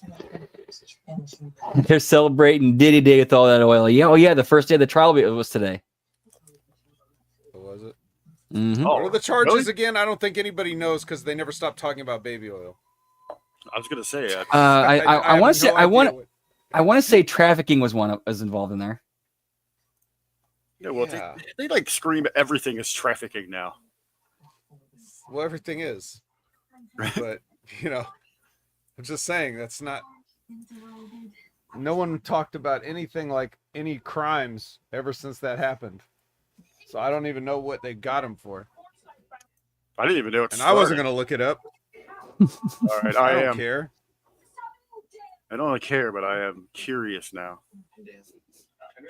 They're celebrating Diddy Day with all that oil. Yeah, oh yeah, the first day of the trial was today. What was it? Mm-hmm. What are the charges really? again? I don't think anybody knows because they never stopped talking about baby oil. I was gonna say I want to say have no idea I want to say trafficking was involved in there. yeah, well, Yeah. they like scream everything is trafficking now. Well, everything is. But, you know, I'm just saying that's not. No one talked about anything like any crimes ever since that happened. So I don't even know what they got him for. I didn't even know it And I wasn't going to look it up. All right, I I don't am. care. I don't really care, but I am curious now.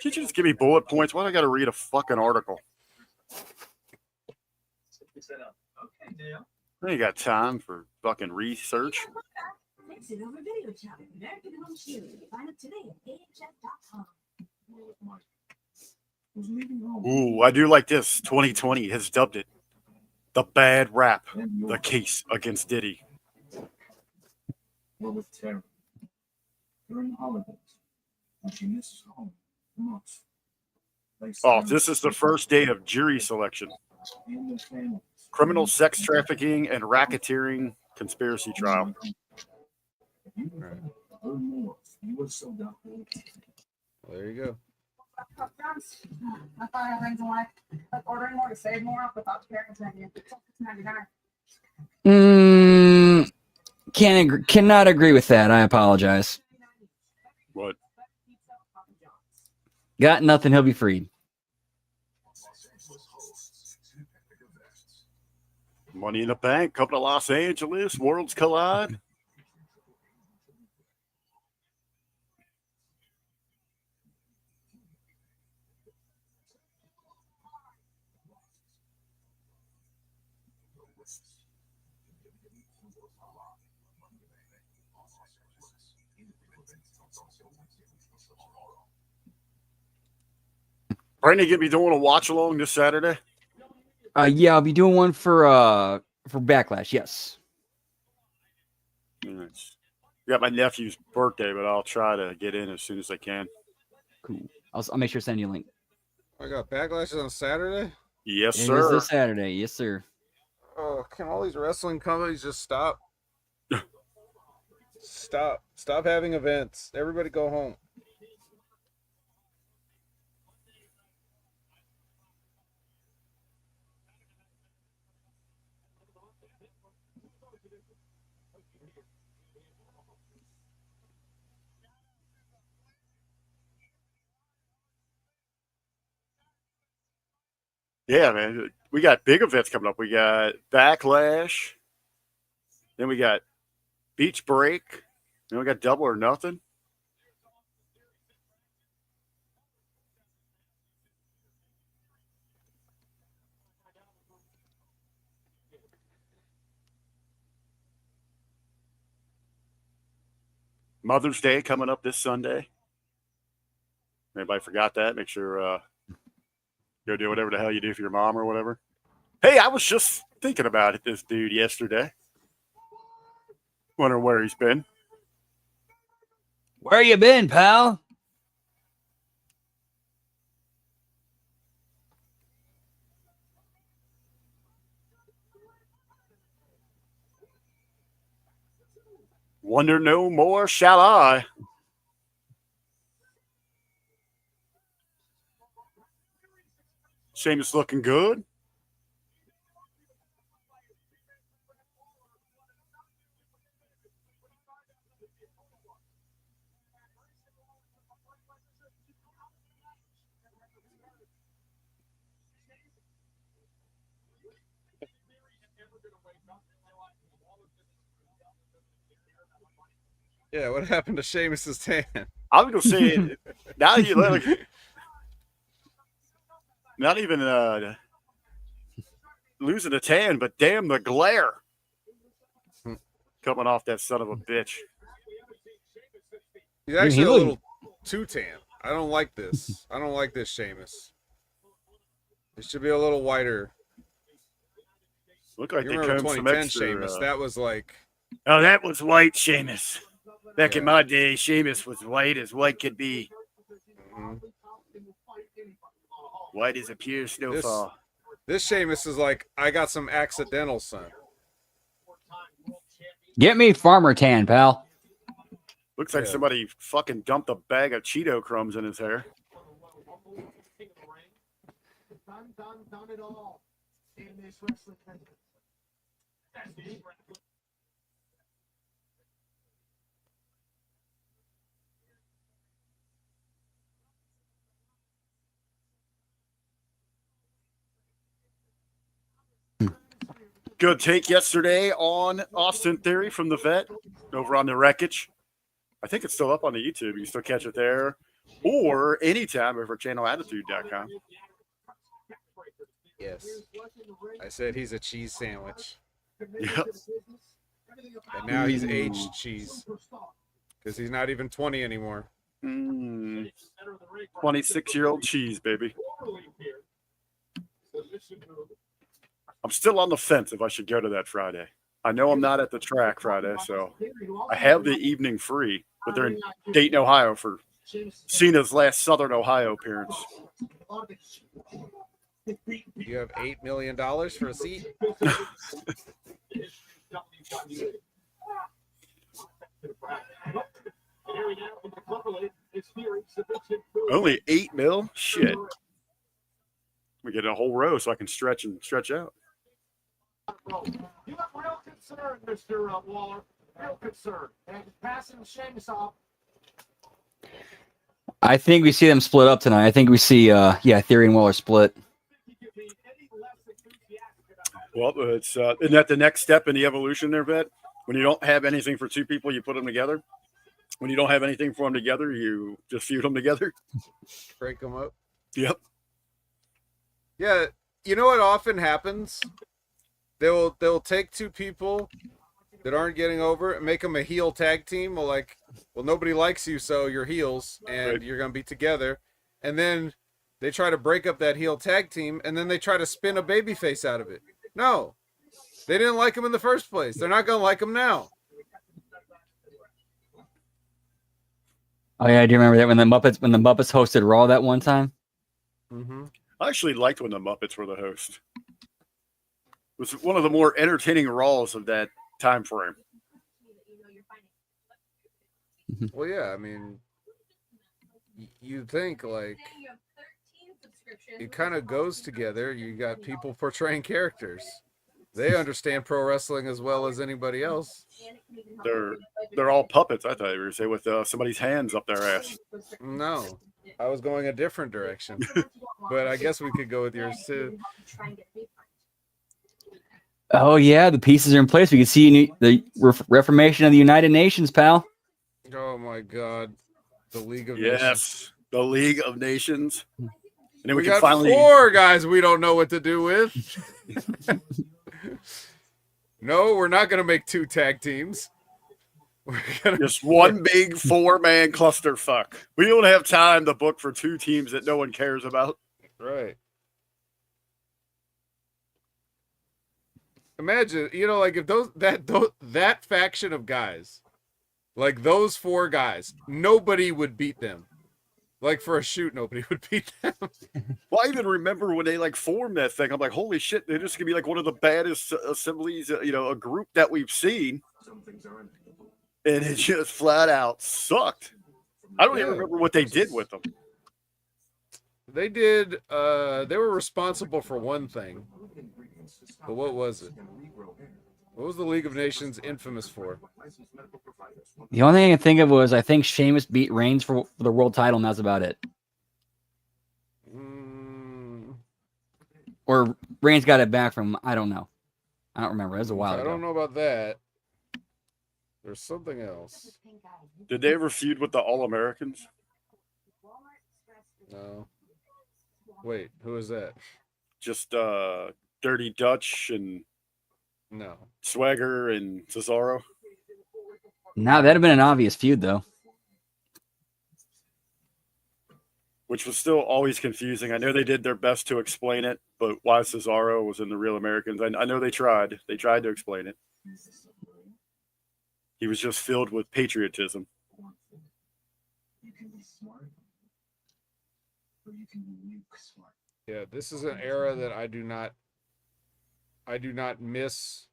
Can't you just give me bullet points? Why do I got to read a fucking article? I ain't got time for fucking research. Exit over video chat. American Home Shield. Sign up today at ahf.com. Ooh, I do like this. 2020 has dubbed it The bad rap. The case against Diddy. Or with Terry. During the holidays, when she misses home for months. Oh, this is the first day of jury selection. Criminal sex trafficking and racketeering conspiracy trial. Right. There you go. I thought I was like ordering more to save more without the package menu. It's $99. Cannot agree with that. I apologize. What? Got nothing. He'll be freed. Money in the Bank, couple of Los Angeles, Worlds Collide. Brandon, you gonna be doing a watch along this Saturday? Yeah, I'll be doing one for Backlash. Yes. Nice. Got my nephew's birthday, but I'll try to get in as soon as I can. Cool. I'll make sure to send you a link. I got Backlashes on Saturday. Yes, It is sir. this Saturday. Yes, sir. Oh, can all these wrestling companies just stop? Stop having events. Everybody go home. Yeah, man. We got big events coming up. We got Backlash. Then we got Beach Break. Then we got Double or Nothing. Mother's Day coming up this Sunday. Anybody forgot that? Make sure go do whatever the hell you do for your mom or whatever. Hey, I was just thinking about it, this dude yesterday. Wonder where he's been. Where you been, pal? Wonder no more, shall I? Sheamus looking good. Yeah, what happened to Sheamus's tan? I was gonna say now you look, not even losing a tan, but damn the glare coming off that son of a bitch. He's actually a little too tan. I don't like this. I don't like this Sheamus. It should be a little whiter. Look like You they remember combed some 2010 extra. Sheamus? That was like. Oh, that was white Sheamus. Back in Yeah. my day, Sheamus was white as white could be. Mhm. White as a pure snowfall. This Sheamus is like, I got some accidental sun. Get me farmer tan, pal. Looks like Yeah. somebody fucking dumped a bag of Cheeto crumbs in his hair. Done it all in this wrestling business. That's the Good take yesterday on Austin Theory from the Vet over on the Wreckage. I think it's still up on the YouTube. You can still catch it there or anytime over at channelattitude.com. Yes. I said he's a cheese sandwich. Yep. And now he's aged cheese. Because he's not even 20 anymore. 26-year-old cheese, baby. I'm still on the fence if I should go to that Friday. I know I'm not at the track Friday, so I have the evening free, but they're in Dayton, Ohio for Cena's last Southern Ohio appearance. You have $8 million for a seat? Only $8 million? Shit. We get a whole row so I can stretch out. You have real concern, Mr. Waller. Real concern. And passing Sheamus off. I think we see them split up tonight. I think we see, Theory and Waller split. Well, it's isn't that the next step in the evolution there, Vet? When you don't have anything for two people, you put them together. When you don't have anything for them together, you just feud them together. Break them up. Yep. Yeah, you know what often happens? They'll take two people that aren't getting over and make them a heel tag team. Well, nobody likes you, so you're heels, and you're going to be together. And then they try to break up that heel tag team, and then they try to spin a babyface out of it. No, they didn't like him in the first place. They're not going to like him now. Oh yeah, I do remember that when the Muppets hosted Raw that one time. Mm-hmm. I actually liked when the Muppets were the host. It was one of the more entertaining Raws of that time frame. Well, yeah, I mean, you think it kind of goes together. You got people portraying characters. They understand pro wrestling as well as anybody else. They're all puppets, I thought you were going to say, with somebody's hands up their ass. No, I was going a different direction. But I guess we could go with yours too. Oh yeah, the pieces are in place. We can see the reformation of the United Nations, pal. Oh my God, the League of Yes, Nations. the League of Nations. And then We can got finally 4 guys we don't know what to do with. No, we're not going to make 2 tag teams. We're gonna just one big 4-man clusterfuck. We don't have time to book for 2 teams that no one cares about. Right. Imagine, if that faction of guys, like those 4 guys, nobody would beat them. Like for a shoot, nobody would beat them. Well, I even remember when they formed that thing. I'm like, holy shit, they're just gonna be like one of the baddest assemblies, a group that we've seen, and it just flat out sucked. I don't even remember what they did with them. They did. They were responsible for one thing, but what was it? What was the League of Nations infamous for? The only thing I can think of was I think Sheamus beat Reigns for the world title, and that's about it. Or Reigns got it back from, I don't know. I don't remember. It was a while ago. I don't know about that. There's something else. Did they ever feud with the All-Americans? No. Wait, who is that? Just Dirty Dutch and No. Swagger and Cesaro? Nah, that'd have been an obvious feud, though. Which was still always confusing. I know they did their best to explain it, but why Cesaro was in the Real Americans, I know they tried. They tried to explain it. He was just filled with patriotism. Yeah, this is an era that I do not miss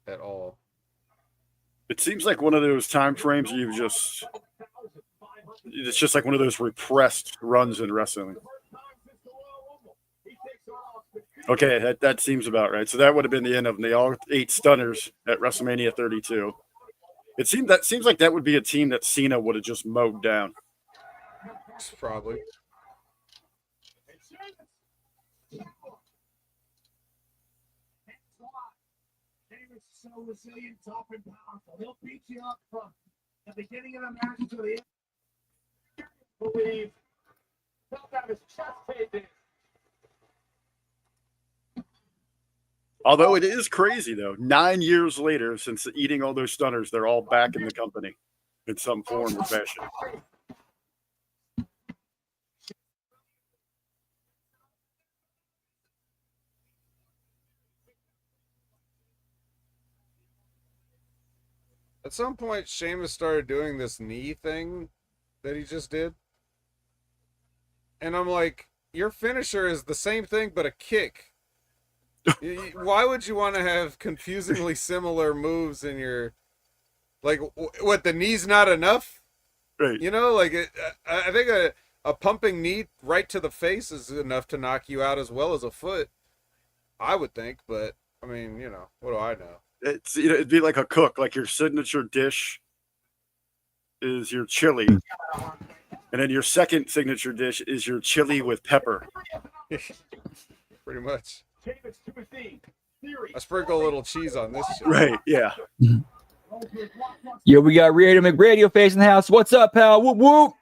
at all. It seems like one of those time frames it's just like one of those repressed runs in wrestling. Okay, that seems about right. So that would have been the end of the all 8 stunners at WrestleMania 32. It seems like that would be a team that Cena would have just mowed down. Probably. So resilient, tough, and powerful. He'll beat you up from the beginning of the match to the end. Believe. He'll have his chest painted. Although it is crazy, though. 9 years later, since eating all those stunners, they're all back in the company in some form or fashion. At some point, Sheamus started doing this knee thing that he just did. And I'm like, your finisher is the same thing but a kick. Why would you want to have confusingly similar moves in your... Like, what, the knee's not enough? Right. You know, like, I think a pumping knee right to the face is enough to knock you out as well as a foot. I would think, but, I mean, you know, what do I know? It's, you know, it'd be like a cook, like your signature dish is your chili, and then your second signature dish is your chili with pepper. Pretty much. I sprinkle a little cheese on this shit. Right, yeah. Yo, we got Radio McRadio face in the house. What's up, pal? Whoop whoop.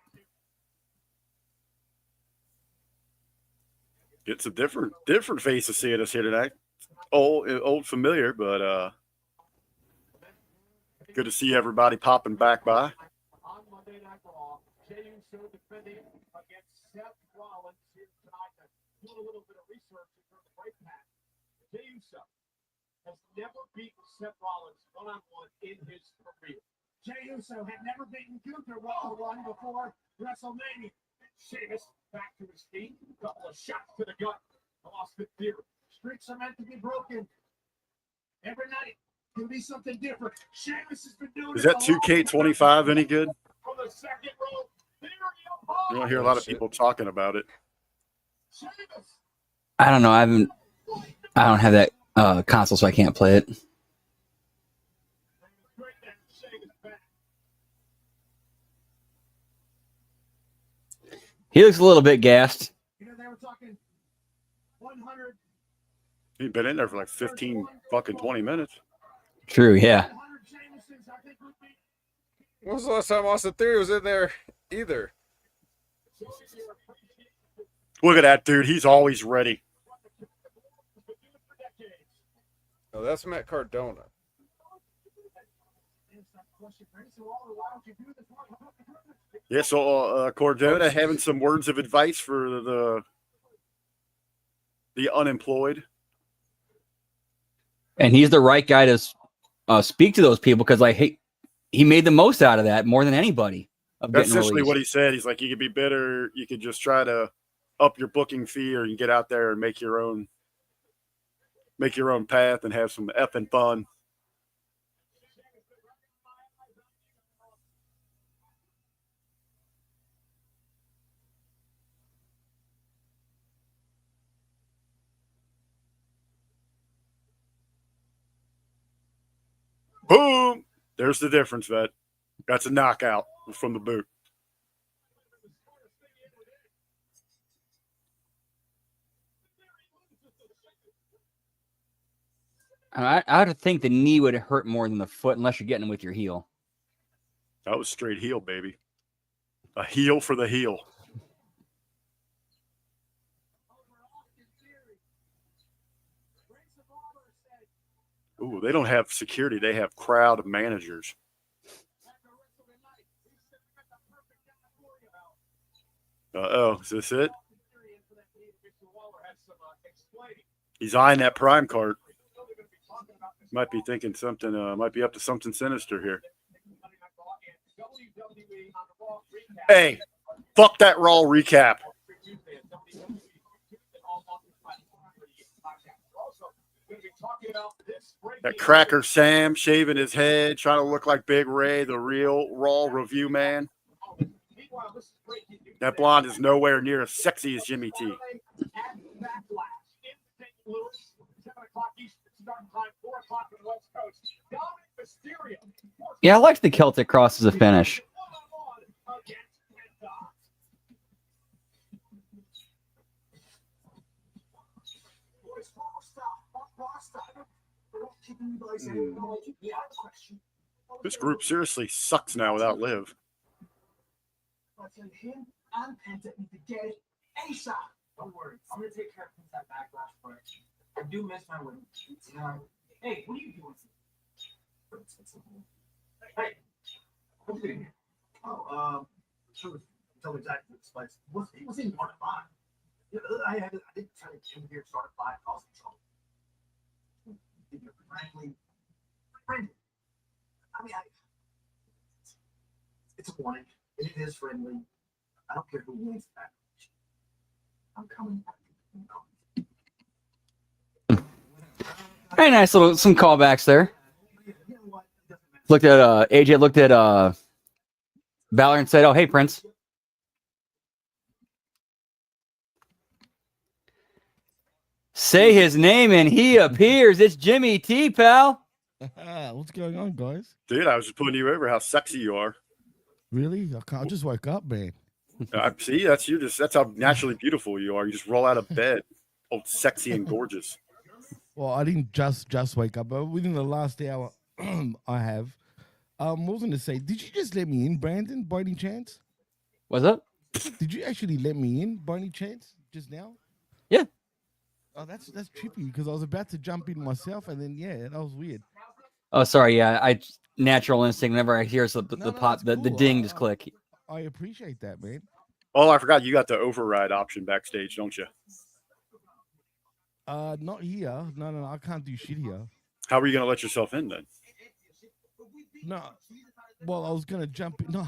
It's a different faces seeing us here tonight. Old familiar, but good to see everybody popping back by. On Monday Night Raw, Jey Uso defending against Seth Rollins here tonight. Doing a little bit of research in terms of break path. Jey Uso has never beaten Seth Rollins one-on-one in his career. Jey Uso had never beaten Gunther one-on-one before WrestleMania. Sheamus back to his feet. Couple of shots to the gut. Austin Theory. Streaks are meant to be broken. Every night can be something different. Sheamus has been doing. Is that 2K25 any good? From the second row, You don't hear a lot of people talking about it. I don't know. I don't have that console, so I can't play it. He looks a little bit gassed. You know, they were talking 100. He's been in there for like 15 fucking 20 minutes. True, yeah. When was the last time Austin Theory was in there either? Look at that dude. He's always ready. Oh, that's Matt Cardona. Yeah, so Cordona having some words of advice for the unemployed. And he's the right guy to speak to those people because, like, he made the most out of that more than anybody. That's essentially what he said. He's like, you could be bitter. You could just try to up your booking fee, or you can get out there and make your own path and have some effing fun. Boom! There's the difference, Vet. That's a knockout from the boot. I would think the knee would hurt more than the foot unless you're getting it with your heel. That was straight heel, baby. A heel for the heel. Ooh, they don't have security. They have crowd managers. Uh-oh, is this it? He's eyeing that prime card. Might be thinking something, might be up to something sinister here. Hey, fuck that Raw recap. That Cracker Sam shaving his head, trying to look like Big Ray, the real Raw review man. That blonde is nowhere near as sexy as Jimmy T. Yeah, I liked the Celtic Cross as a finish. This group seriously sucks now without Liv. Him and Penta need to get it ASAP. Don't worry, I'm gonna take care of that backlash first. I do miss my win. Hey, what are you doing? Hey, what's it in here? Oh, tell me exactly what spice. It was in part of 5. I didn't tell you to here start at 5 cause trouble. Frankly, I mean, point, it is friendly. I don't care who wins that. I'm coming back. Very nice little some callbacks there. Looked at AJ looked at Valor and said, "Oh, hey, Prince." Say his name and he appears. It's Jimmy T, pal. What's going on, guys? Dude, I was just putting you over how sexy you are. Really? I just woke up, man. I see. That's you. That's how naturally beautiful you are. You just roll out of bed, oh, sexy and gorgeous. Well, I didn't just wake up, but within the last hour, I have. I was going to say, did you just let me in, Brandon, by any chance? What's up? Did you actually let me in by any chance just now? Yeah. Oh, that's trippy because I was about to jump in myself, and then that was weird. Oh, sorry. Yeah, I natural instinct. Whenever I hear the pop, the cool. ding, just click. I appreciate that, man. Oh, I forgot you got the override option backstage, don't you? Not here. No, I can't do shit here. How are you going to let yourself in then? No. Well, I was gonna jump in. No,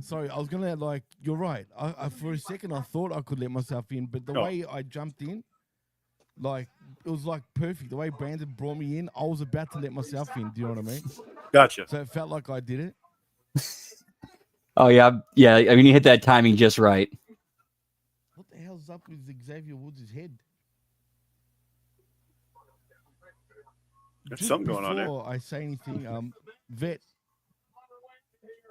sorry, I was gonna you're right. I for a second I thought I could let myself in, but the way I jumped in, it was perfect. The way Brandon brought me in, I was about to let myself in. Do you know what I mean? Gotcha. So it felt like I did it. Oh yeah. I mean, you hit that timing just right. What the hell's up with Xavier Woods' head? There's something going on there. Before I say anything, Vet,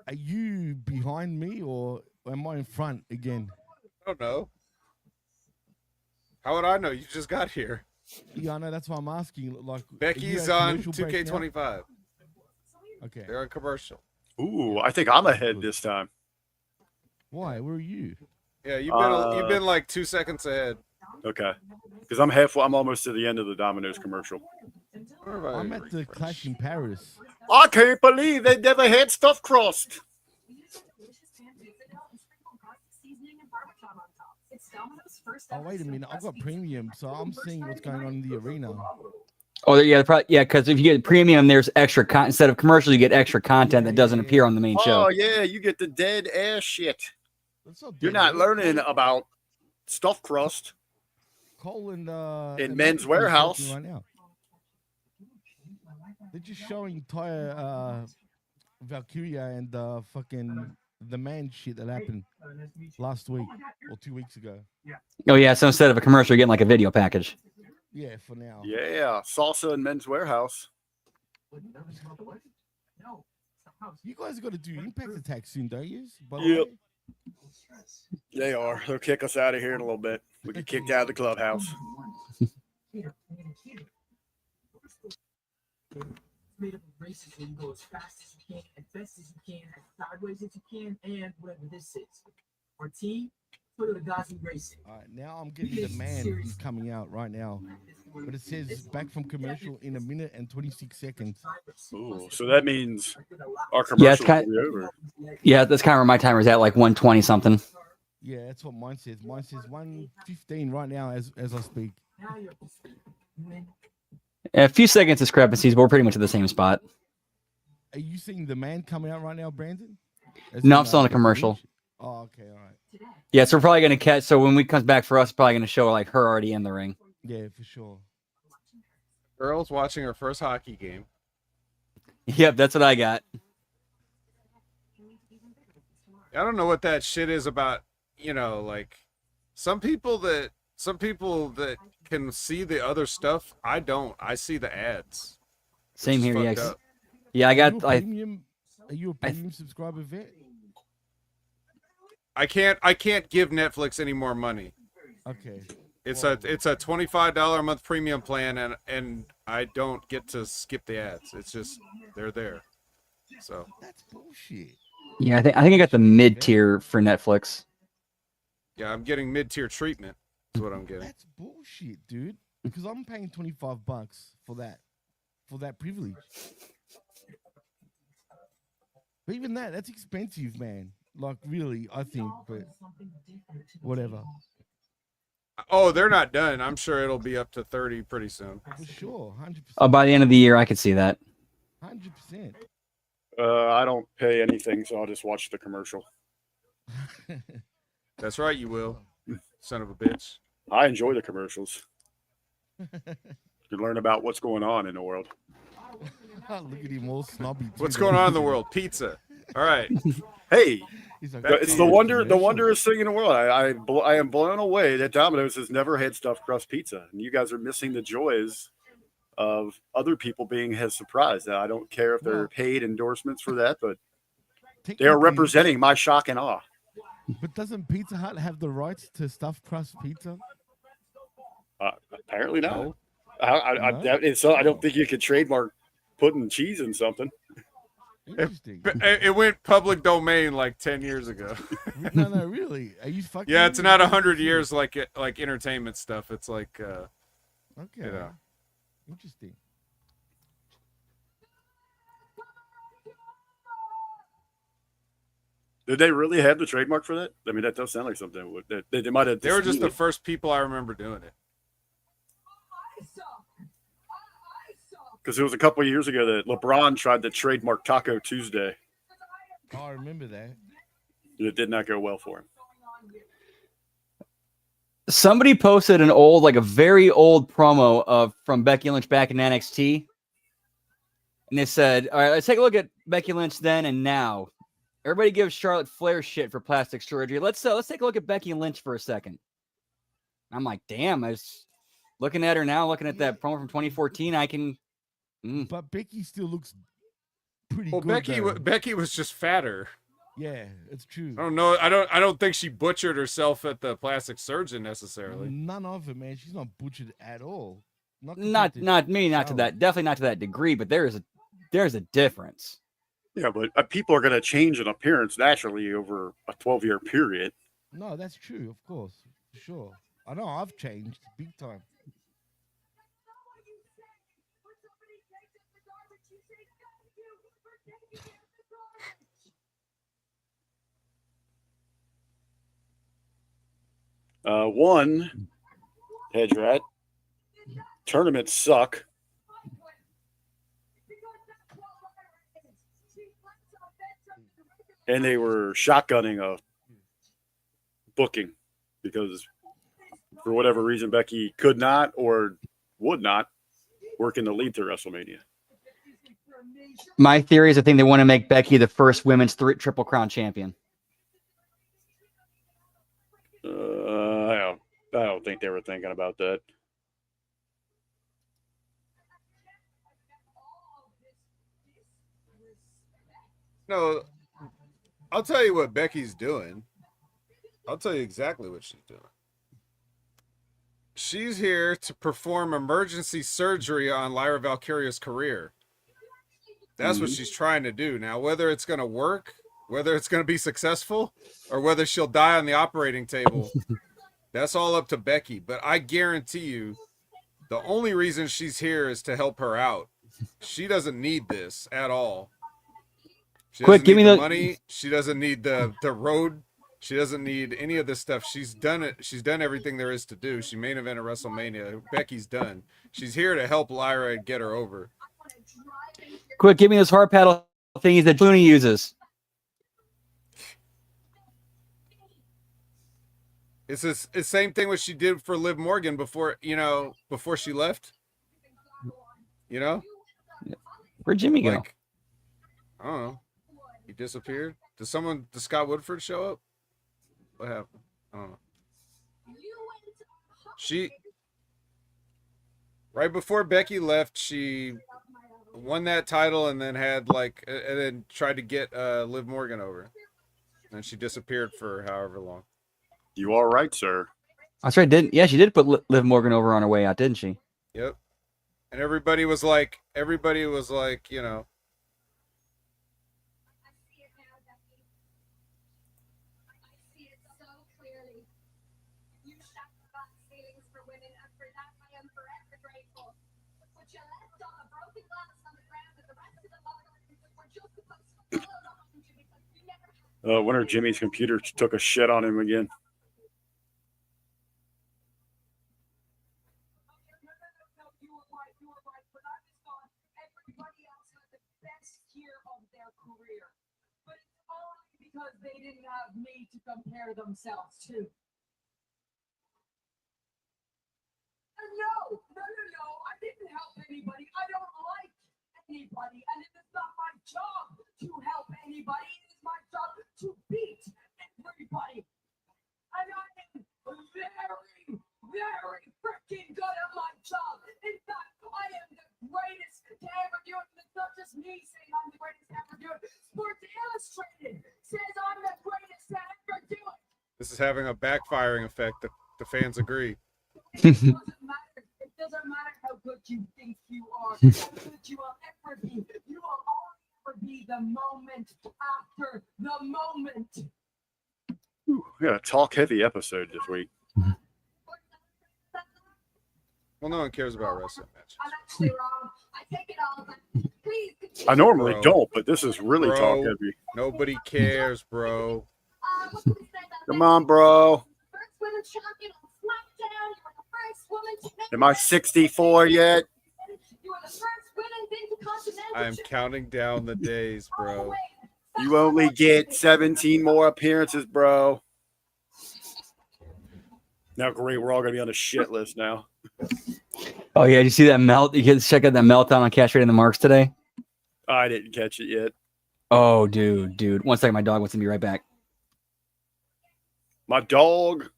are you behind me or am I in front again? I don't know. How would I know? You just got here. Yeah, I know. That's why I'm asking. Becky's on 2K25. Okay. They're on commercial. Ooh, I think I'm ahead this time. Why? Where are you? Yeah, you've been like 2 seconds ahead. Okay. Because I'm almost to the end of the Domino's commercial. I'm at the Clash in Paris. I can't believe they never had stuff crossed. Oh, wait a minute. I've got premium, so I'm seeing what's going on in the arena. Oh yeah, because if you get premium, there's extra instead of commercial, you get extra content that doesn't appear on the main show. Oh yeah, you get the dead ass shit. Not You're not learning about stuff crust. Cole and in Men's Warehouse right now. They're just showing Tyre, Valkyria and fucking the man shit that happened last week or 2 weeks ago. Oh yeah, so instead of a commercial, you're getting like a video package. Yeah, for now. Yeah, salsa and Men's Warehouse. You guys got to do Impact Attack soon, don't you? Yep. They are. They'll kick us out of here in a little bit. We get kicked out of the clubhouse. Made up of races where you go as fast as you can, as best as you can, as sideways as you can, and whatever this is. Our team, put it Gazi Racing. All right, now I'm getting the man who's coming out right now. But it says back from commercial in 1 minute and 26 seconds. Ooh, so that means our commercial will be over. Yeah, that's kind of where my timer's at, like 120 something. Yeah, that's what mine says. Mine says 1:15 right now as I speak. A few seconds discrepancies, but we're pretty much at the same spot. Are you seeing the man coming out right now, Brandon? No, I'm still on a commercial. Oh, okay, all right. Yeah, so we're probably gonna catch. So when we comes back for us, probably gonna show like her already in the ring. Yeah, for sure. Girls watching her first hockey game. Yep, that's what I got. I don't know what that shit is about. Like some people that can see the other stuff. I don't. I see the ads. Same here. Yeah, Up. yeah. I got. Are you a premium subscriber, Vet? I can't give Netflix any more money. Okay. It's a $25 a month premium plan, and I don't get to skip the ads. It's just they're there. So that's bullshit. Yeah, I think I got the mid tier for Netflix. Yeah, I'm getting mid-tier treatment. Is what I'm getting. That's bullshit, dude. Because I'm paying $25 for that privilege. But even that's expensive, man. Like really, I think. But whatever. Oh, they're not done. I'm sure it'll be up to 30 pretty soon. For sure, 100%. Oh, by the end of the year, I could see that. 100%. I don't pay anything, so I'll just watch the commercial. That's right, you will, son of a bitch. I enjoy the commercials. You learn about what's going on in the world. Look at him all snobby. too, What's though. going on in the world? Pizza. All right. Hey, He's like, Back it's to the you. wondrous thing in the world. I am blown away that Domino's has never had stuffed crust pizza, and you guys are missing the joys of other people being as surprised. Now, I don't care if they're Well, paid endorsements for that, but they are Technically, representing my shock and awe. But doesn't Pizza Hut have the rights to stuffed crust pizza? Apparently not. No. I don't think you could trademark putting cheese in something. Interesting. It went public domain like 10 years ago. No, really. Are you fucking? Yeah, it's not 100 years like entertainment stuff. It's like, Okay. you know. Interesting. Did they really have the trademark for that? I mean, that does sound like something that they might have. They were just the first people I remember doing it. Because it was a couple of years ago that LeBron tried to trademark Taco Tuesday. Oh, I remember that. It did not go well for him. Somebody posted a very old promo from Becky Lynch back in NXT. And they said, all right, let's take a look at Becky Lynch then and now. Everybody gives Charlotte Flair shit for plastic surgery. Let's take a look at Becky Lynch for a second. I'm like, damn, I was looking at her now, looking at that promo from 2014. I can. But Becky still looks pretty Well, good. Becky was just fatter. Yeah, it's true. I don't know. I don't think she butchered herself at the plastic surgeon necessarily. None of it, man. She's not butchered at all. Not to that, definitely not to that degree, but there's a difference. Yeah, but people are going to change in appearance naturally over a 12-year period. No, that's true, of course. Sure. I know I've changed big time. One, hedge rat, tournaments suck. And they were shotgunning a booking because for whatever reason, Becky could not or would not work in the lead to WrestleMania. My theory is I think they want to make Becky the first women's Triple Crown champion. I don't think they were thinking about that. No, I'll tell you what Becky's doing. I'll tell you exactly what she's doing. She's here to perform emergency surgery on Lyra Valkyria's career. That's what she's trying to do. Now, whether it's going to work, whether it's going to be successful, or whether she'll die on the operating table, that's all up to Becky. But I guarantee you, the only reason she's here is to help her out. She doesn't need this at all. She Quick, give me the money. She doesn't need the road. She doesn't need any of this stuff. She's done it. She's done everything there is to do. She main evented WrestleMania. Becky's done. She's here to help Lyra and get her over. Quick, give me those heart paddle thingies that Clooney uses. It's the same thing what she did for Liv Morgan before she left. Where'd Jimmy go? I don't know. He disappeared. Did Scott Woodford show up? What happened? I don't know. Right before Becky left, she won that title and then and then tried to get Liv Morgan over. And she disappeared for however long. You all right, sir? That's right. She did put Liv Morgan over on her way out, didn't she? Yep. And everybody was like, Wonder if Jimmy's computer took a shit on him again. they didn't have me to compare themselves to. No, I didn't help anybody. I don't like anybody, and it is not my job to help anybody. It is my job to beat everybody. And I am very, very freaking good at my job. In fact, I am the greatest to ever do it. And it's not just me saying I'm the greatest to ever do it. Sports Illustrated says I'm the greatest to ever do it. This is having a backfiring effect. The fans agree. It doesn't matter. It doesn't matter how good you think you are, how good you will ever be. You will only ever be the moment after the moment. We got a talk heavy episode this week. Well, no one cares about wrestling matches. I'm actually wrong. I take it all back. Please continue. I normally Bro. don't, but this is really Bro. talk heavy. Nobody cares, bro. What can we say about Come that? on, bro. First women champion on SmackDown. You were the first woman to Am I 64 yet? You were the first women intercontinental. I am counting down the days, bro. You only get 17 more appearances, bro. Now, great. We're all going to be on a shit list now. Oh yeah, did you see that melt? You guys check out that meltdown on Cash Rate in the Marks today. I didn't catch it yet. Oh, dude. 1 second, my dog wants to be right back. My dog.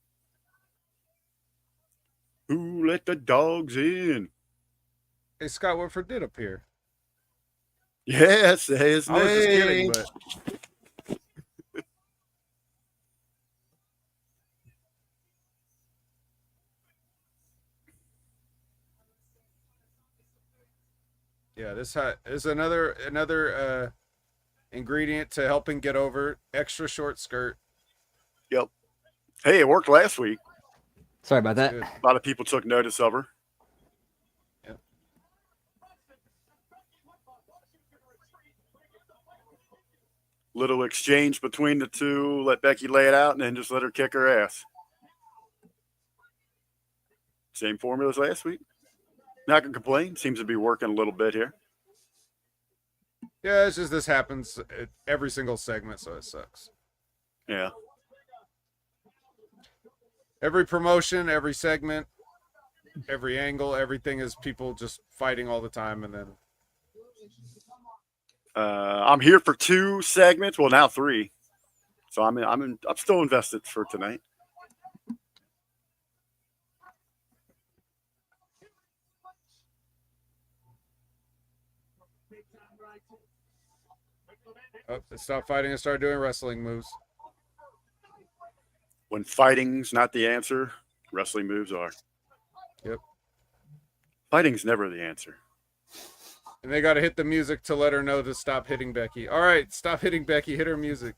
Who let the dogs in? Hey, Scott Woodford did appear. Yes, his I was just kidding, name. but yeah, this is another ingredient to helping get over extra short skirt. Yep. Hey, it worked last week. Sorry about that. Good. A lot of people took notice of her. Yep. Little exchange between the two. Let Becky lay it out and then just let her kick her ass. Same formula as last week. Not going to complain. Seems to be working a little bit here. Yeah, it's just this happens at every single segment, so it sucks. Yeah. Every promotion, every segment, every angle, everything is people just fighting all the time, and then I'm here for 2 segments. Well, now 3. So I'm still invested for tonight. they stop fighting and start doing wrestling moves. When fighting's not the answer, wrestling moves are. Yep. Fighting's never the answer. And they got to hit the music to let her know to stop hitting Becky. All right, stop hitting Becky. Hit her music.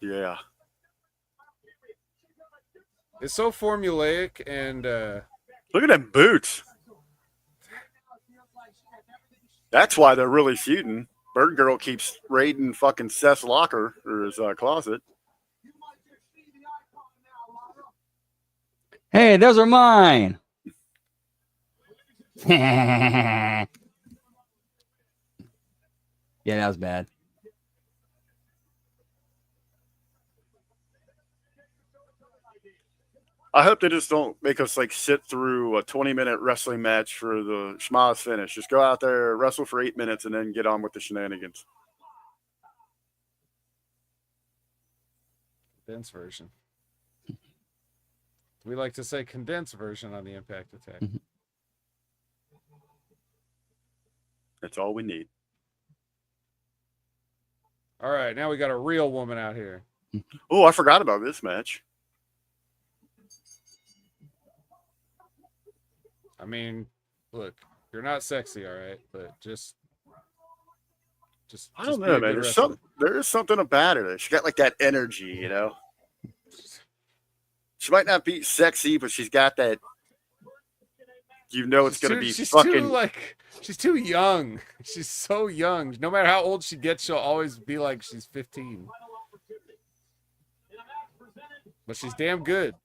Yeah. It's so formulaic and Look at them boots. That's why they're really feuding. Bird Girl keeps raiding fucking Seth's locker or his closet. Hey, those are mine. Yeah, that was bad. I hope they just don't make us like sit through a 20-minute wrestling match for the schmaz finish. Just go out there, wrestle for 8 minutes, and then get on with the shenanigans. condensed version. We like to say condensed version on the Impact Attack. That's all we need. All right, now we got a real woman out here. Oh, I forgot about this match. I mean, look, you're not sexy, all right, but just I don't be know, a man. good wrestler. There is something about her. She got like that energy, you know. She might not be sexy, but she's got that. You know, it's going to be she's fucking. She's too young. She's so young. No matter how old she gets, she'll always be like she's 15. But she's damn good.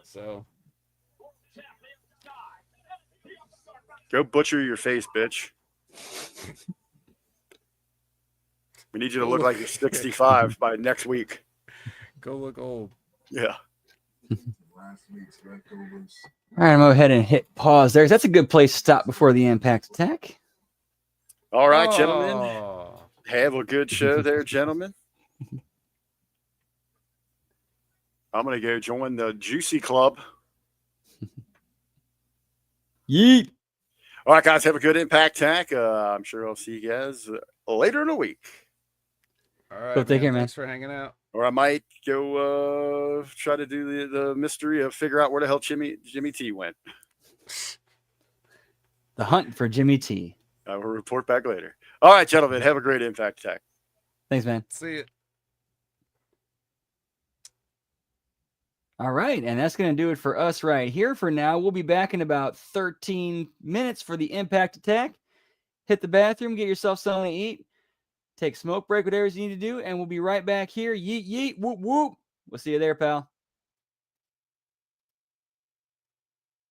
So. Go butcher your face, bitch. We need you to look like you're 65 by next week. Go look old. Yeah. All right, I'm going to go ahead and hit pause there. That's a good place to stop before the impact attack. All right, gentlemen. Oh. Have a good show there, gentlemen. I'm going to go join the Juicy Club. Yeet. All right, guys, have a good impact tack. I'm sure I'll see you guys later in the week. All right, Go take care, man. Thanks for hanging out. Or I might go try to do the mystery of figure out where the hell Jimmy T went. The hunt for Jimmy T. I will report back later. All right, gentlemen, have a great impact attack. Thanks, man. See you. All right, and that's going to do it for us right here for now. We'll be back in about 13 minutes for the impact attack. Hit the bathroom, get yourself something to eat, take a smoke break, whatever you need to do, and we'll be right back here. Yeet, yeet, whoop, whoop. We'll see you there, pal.